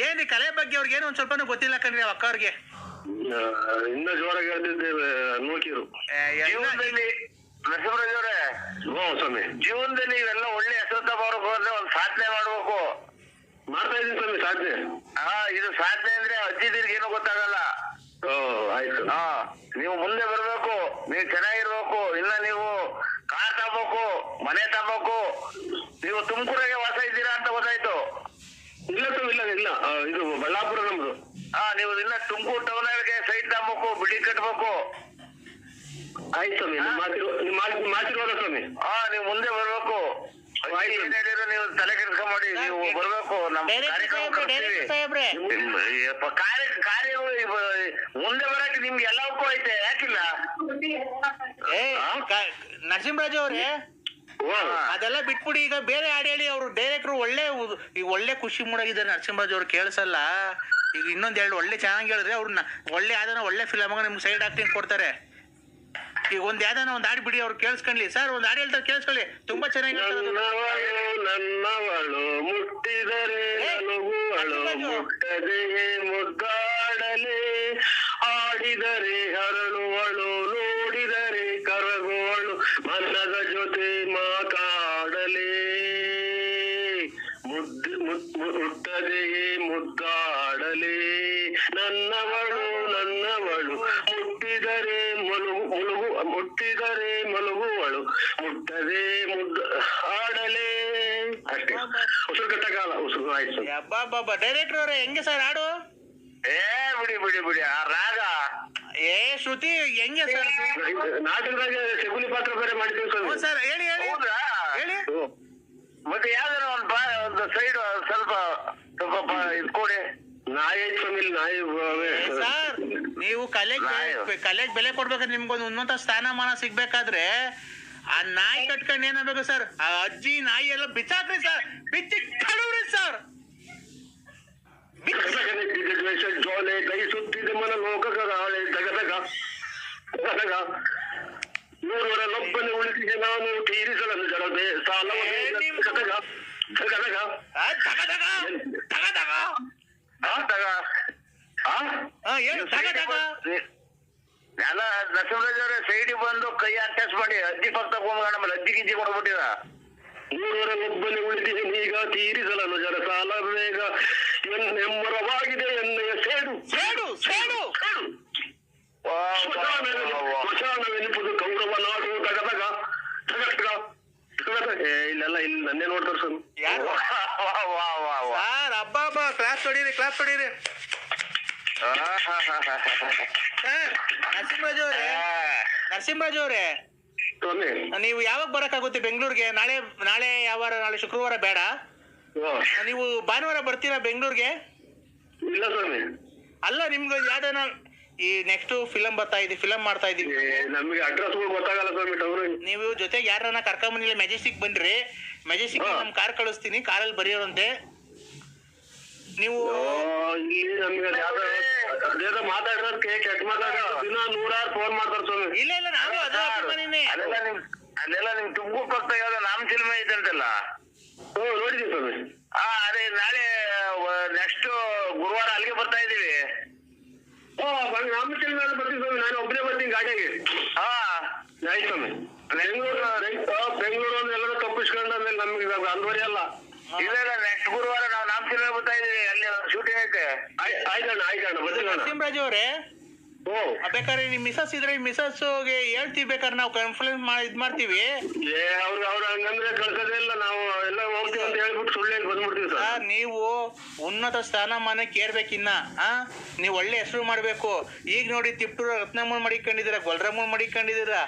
ಏನ್ರಿ ಕಲೆ ಬಗ್ಗೆ ಅವ್ರಿಗೆ ಏನೋ ಒಂದ್ ಸ್ವಲ್ಪನೂ ಗೊತ್ತಿಲ್ಲ ಕಣ್ರಿ ಅಕ್ಕ ಅವ್ರಿಗೆ. ಇನ್ನ ಜೋರಾಗಿ ಹೇಳ್ತಿದ್ದೇವೆ ನೋಕಿರು. ಜೀವನದಲ್ಲಿ ನರಸಿಂಹರಾಜ್ ಅವರೇ, ಸ್ವಾಮಿ, ಜೀವನದಲ್ಲಿ ಇವೆಲ್ಲ ಒಳ್ಳೆ ಹೆಸರು ತಗೋರ್ಬೇಕು ಅಂದ್ರೆ ಒಂದ್ ಸಾಧನೆ ಮಾಡ್ಬೇಕು. ಮಾಡ್ತಾ ಇದೀನಿ ಸ್ವಾಮಿ ಸಾಧನೆ. ಇದು ಸಾಧನೆ ಅಂದ್ರೆ ಅಜ್ಜಿದಿರ್ಗೆ ಏನೂ ಗೊತ್ತಾಗಲ್ಲ. ಆಯ್ತು. ನೀವು ಮುಂದೆ ಬರ್ಬೇಕು, ನೀವು ಚೆನ್ನಾಗಿರ್ಬೇಕು. ಇನ್ನ ನೀವು ಕಾರ್ ತಗೋಬೇಕು, ಮನೆ ತಗೋಬೇಕು. ನೀವು ತುಮಕೂರಾಗೆ ವಾಸ ಇದ್ದೀರಾ ಅಂತ ಗೊತ್ತಾಯ್ತು. ಇಲ್ಲ ಇದು ಬಳ್ಳಾಪುರ ನಮ್ದು. ನೀವು ಇನ್ನ ತುಮಕೂರು ಟೌನ್ಗೆ ಸೈಟ್ ತಗೋಬೇಕು, ಬಿಲ್ಡಿಂಗ್ ಕಟ್ಬೇಕು. ಆಯ್ತು ಸ್ವಾಮಿ, ನಿಮ್ ಮಾತಿರೋದ ಸ್ವಾಮಿ. ನೀವು ಮುಂದೆ ಬರ್ಬೇಕು. ಏನ್ ಹೇಳಿದ್ರು ನೀವು ತಲೆ ಕೆಲ್ಸ ಮಾಡಿ ನೀವು ಬರ್ಬೇಕು. ನಮ್ ಕಾರ್ಯ ಮುಂದೆ ಬರಕ್ಕೆ ನಿಮ್ಗೆ ಎಲ್ಲವಕ್ಕೂ ಐತೆ, ಯಾಕಿಲ್ಲ? ನರಸಿಂಹರಾಜ್ ಅವ್ರೆ ಅದೆಲ್ಲ ಬಿಟ್ಬಿಡಿ. ಈಗ ಬೇರೆ ಹಾಡು ಹೇಳಿ. ಅವ್ರು ಡೈರೆಕ್ಟ್ರು ಒಳ್ಳೆ ಖುಷಿ ಮೂಡಾಗಿದ್ದಾರೆ ನರಸಿಂಹರಾಜ್ ಅವ್ರು, ಕೇಳಿಸಲ್ಲ. ಈಗ ಇನ್ನೊಂದೆರಡು ಒಳ್ಳೆ ಚೆನ್ನಾಗಿ ಹೇಳಿದ್ರೆ ಅವ್ರನ್ನ ಒಳ್ಳೆ ಯಾವ್ದಾನ ಒಳ್ಳೆ ಫಿಲಮ್ ನಿಮ್ಗೆ ಸೈಡ್ ಆಕ್ಟಿಂಗ್ ಕೊಡ್ತಾರೆ. ಈಗ ಒಂದ್ ಯಾವ್ದಾನ ಒಂದ್ ಹಾಡು ಬಿಡಿ, ಅವ್ರು ಕೇಳಿಸ್ಕೊಳ್ಳಿ ಸರ್. ಒಂದ್ ಹಾಡು ಹೇಳ್ತಾರೆ ಕೇಳಿಸ್ಕೊಳ್ಳಿ, ತುಂಬಾ ಚೆನ್ನಾಗಿ. ನನ್ನವಳು ಮುಟ್ಟಿದರೆ ಮುಟ್ಟದೆಯೇ ಮುದ್ದಾಡಲೆ ಆಡಿದರೆ ಹರಳುವಳು ನೋಡಿದರೆ ಕರಗುವಳು ಮನದ ಜೊತೆ ಮಾತಾಡಲೇ ಮುಟ್ಟದೆಯೇ ಮುದ್ದಾಡಲೇ ನನ್ನವಳು ಮುಟ್ಟಿದರೆ ಮಲಗುವಳು ಮುಟ್ಟದೆ ಆಡಲೇ ಅಷ್ಟೇ. ಉಸಿರು ಕಟ್ಟಕ್ಕಾಗಲ್ಲ ಉಸಿರು ಆಯ್ತು ಸರ್. ಅಬ್ಬಾ ಡೈರೆಕ್ಟರ್ ಅವ್ರೆ ಹೆಂಗೆ ಸರ್ ಹಾಡು? ಏ ಬಿಡಿ ಆ ರಾಗ ಏ ಶ್ರುತಿ ಹೆಂಗೆ ಸರ್? ನಾಟಕದಾಗ ಶಗುನಿ ಪಾತ್ರ ಬೇರೆ ಮಾಡಿದ್ದೀವಿ ಸರ್. ಸರ್ ಹೇಳಿ ಹೌದಾ? ಹೇಳಿ. ಮತ್ತೆ ಯಾವ್ದಾರ ಒಂದು ಸೈಡ್ ಸ್ವಲ್ಪ ಇದ್ಕೊಡಿ. ನಾಯಿ ಸರ್ ನೀವು ಕಲೆಗೆ ಬೆಲೆ ಕೊಡ್ಬೇಕಾದ್ರೆ ನಿಮ್ಗೊಂದು ಉನ್ನತ ಸ್ಥಾನಮಾನ ಸಿಗ್ಬೇಕಾದ್ರೆ ಆ ನಾಯಿ ಕಟ್ಕೊಂಡು ಏನಾಗಬೇಕು ಸರ್? ಆ ಅಜ್ಜಿ ನಾಯಿ ಎಲ್ಲ ಬಿಚ್ಚಾಕ್ರಿ ಸರ್, ಬಿಚ್ಚಿ ಕಡುವ್ರಿ ಸರ್. ಜೋಲೆ ದಯಿಸುತ್ತಿದೆ ಮನ ಲೋಕಗ ದಗದಗ ನೂರೊಬ್ಬನೇ ಉಳಿದಿದೆ ನಾನು ತೀರಿಸಲನ್ನು ಜಲದೆ ಎಲ್ಲ ನರಸಿಂಹರಾಜ್ ಅವರೇ ಸೈಡಿಗೆ ಬಂದು ಕೈ ಅಟ್ಯಾಚ್ ಮಾಡಿ ಅಜ್ಜಿ ಪಕ್ಕ ತಗೊಂಡ್ ಆಮೇಲೆ ಅಜ್ಜಿ ಗಿಜ್ಜಿ ಕೊಡ್ಬಿಟ್ಟಿದ. ನೂರೊಬ್ಬನೇ ಉಳಿದಿದೆ ಈಗ ತೀರಿಸಲನ್ನು ಜಲ ಸಾಲ ಬೇಗ ಎಮ್ಮರವಾಗಿದೆ ಎಣ್ಣೆಯ ಸೇಡು ಸೇಡು ಸೇಡು ಸ್ಮಶಾನವೆನಿಪುದು ಕೌರವ ನಾಡು ತಗದಗ ಇಲ್ಲೆಲ್ಲ ಇಲ್ಲಿ ನನ್ನೇ ನೋಡ್ತಾರ ಸರ್. ಯಾರು ಸರ್? ಹಬ್ಬ ಕ್ಲಾಸ್ ಹೊಡೀರಿ ನರಸಿಂಹರಾಜ್ ಅವ್ರೆ ನೀವು ಯಾವಾಗ ಬರಕ್ಕಾಗುತ್ತೆ ಬೆಂಗಳೂರಿಗೆ? ನಾಳೆ ಯಾವ ನಾಳೆ ಶುಕ್ರವಾರ ಬೇಡ, ನೀವು ಭಾನುವಾರ ಬರ್ತೀರಾ ಬೆಂಗಳೂರಿಗೆ? ಇಲ್ಲ ಸ್ವಾಮಿ. ಅಲ್ಲ ನಿಮ್ಗೆ ಯಾವ್ದಾನ ಈ ನೆಕ್ಸ್ಟ್ ಫಿಲಂ ಮಾಡ್ತಾ ಇದೀವಿ. ನಮ್ಗೆ ಅಡ್ರೆಸ್ ಗೊತ್ತಾಗಲ್ಲ ಸ್ವಾಮಿ. ನೀವು ಜೊತೆಗೆ ಯಾರನ್ನ ಕರ್ಕೊಂಬಂದಿಲ್ಲ, ಮೆಜೆಸ್ಟಿಕ್ ಬನ್ರಿ, ಮೆಜೆಸ್ಟಿಕ್ ನಮ್ ಕಾರ್ ಕಳಿಸ್ತೀನಿ, ಕಾರಲ್ಲಿ ಬರೆಯೋರಂತೆ ನೀವು. ಮಾತಾಡೋದ್ ಕೆಟ್ಟ ಮಾತಾಡ ದಿನ 100 ಫೋನ್ ಮಾಡ್ತಾರ ಸ್ವಾಮಿ. ಇಲ್ಲ ನಾವು ಅಲ್ಲೆಲ್ಲ ನಿಮ್ ತುಮಕೂರು ಪಕ್ಕ ಯಾವ್ದೋ ನಾಮ ಚಿಲ್ಮೆ ಐತಂತಲ್ಲ? ನೋಡಿದೀವಿ ಸ್ವಾಮಿ. ಅದೇ ನಾಳೆ ನೆಕ್ಸ್ಟ್ ಗುರುವಾರ ಅಲ್ಲಿಗೆ ಬರ್ತಾ ಇದೀವಿ. ನಾಮ ಚಿಲ್ಮೆ ಬರ್ತೀವಿ ಸ್ವಾಮಿ. ನಾನು ಒಬ್ಬನೇ ಬರ್ತೀನಿ ಗಾಡಿಗೆ. ಆಯ್ತು ಸ್ವಾಮಿ. ಬೆಂಗಳೂರು ಎಲ್ಲರೂ ತಪ್ಪಿಸ್ಕೊಂಡು ಆಮೇಲೆ ನಮ್ಗೆ ಅಲ್ವರಿ ಅಲ್ಲ. ಇಲ್ಲ ನೆಕ್ಸ್ಟ್ ಗುರುವಾರ ನಾವು ನಾಮ ಚಿಲ್ಮೆ ಬರ್ತಾ ಇದೀವಿ, ಅಲ್ಲಿ ಶೂಟಿಂಗ್ ಐತೆ. ಆಯ್ತಣ್ಣ ಬರ್ತೀವಿ. ನರಸಿಂಹರಾಜ್ ಅವ್ರೆ ಬೇಕಾದ್ರೆ ನಿಮ್ ಮಿಸಸ್ ಇದ್ರೆ ಮಿಸಸ್ಗೆ ಹೇಳ್ತೀವಿ, ಬೇಕಾದ್ರೆ ನಾವು ಕಾನ್ಫರೆನ್ಸ್ ಇದ್ ಮಾಡ್ತೀವಿ. ಅವ್ರು ಹಂಗಂದ್ರೆ ಕಳ್ಸೋದೇ ಇಲ್ಲ, ನಾವು ಎಲ್ಲ ಹೋಗ್ತೀವಿ ಅಂತ ಹೇಳ್ಬಿಟ್ಟು ಸುಳ್ಳು ಹೇಳಿ ಬಂದ್ಬಿಡ್ತೀವಿ ಸರ್. ನೀವು ಉನ್ನತ ಸ್ಥಾನಮಾನಕ್ಕೆ ಏರ್ಬೇಕಿನ್ನ ನೀವು ಒಳ್ಳೆ ಹೆಸರು ಮಾಡ್ಬೇಕು. ಈಗ ನೋಡಿ ತಿಪ್ಟೂರ ರತ್ನಮ್ಮನ್ ಮಡಿಕೊಂಡಿದ್ದೀರಾ, ಗೊಲ್ರಮ್ಮನ್ ಮಡಿಕೊಂಡಿದ್ದೀರಾ.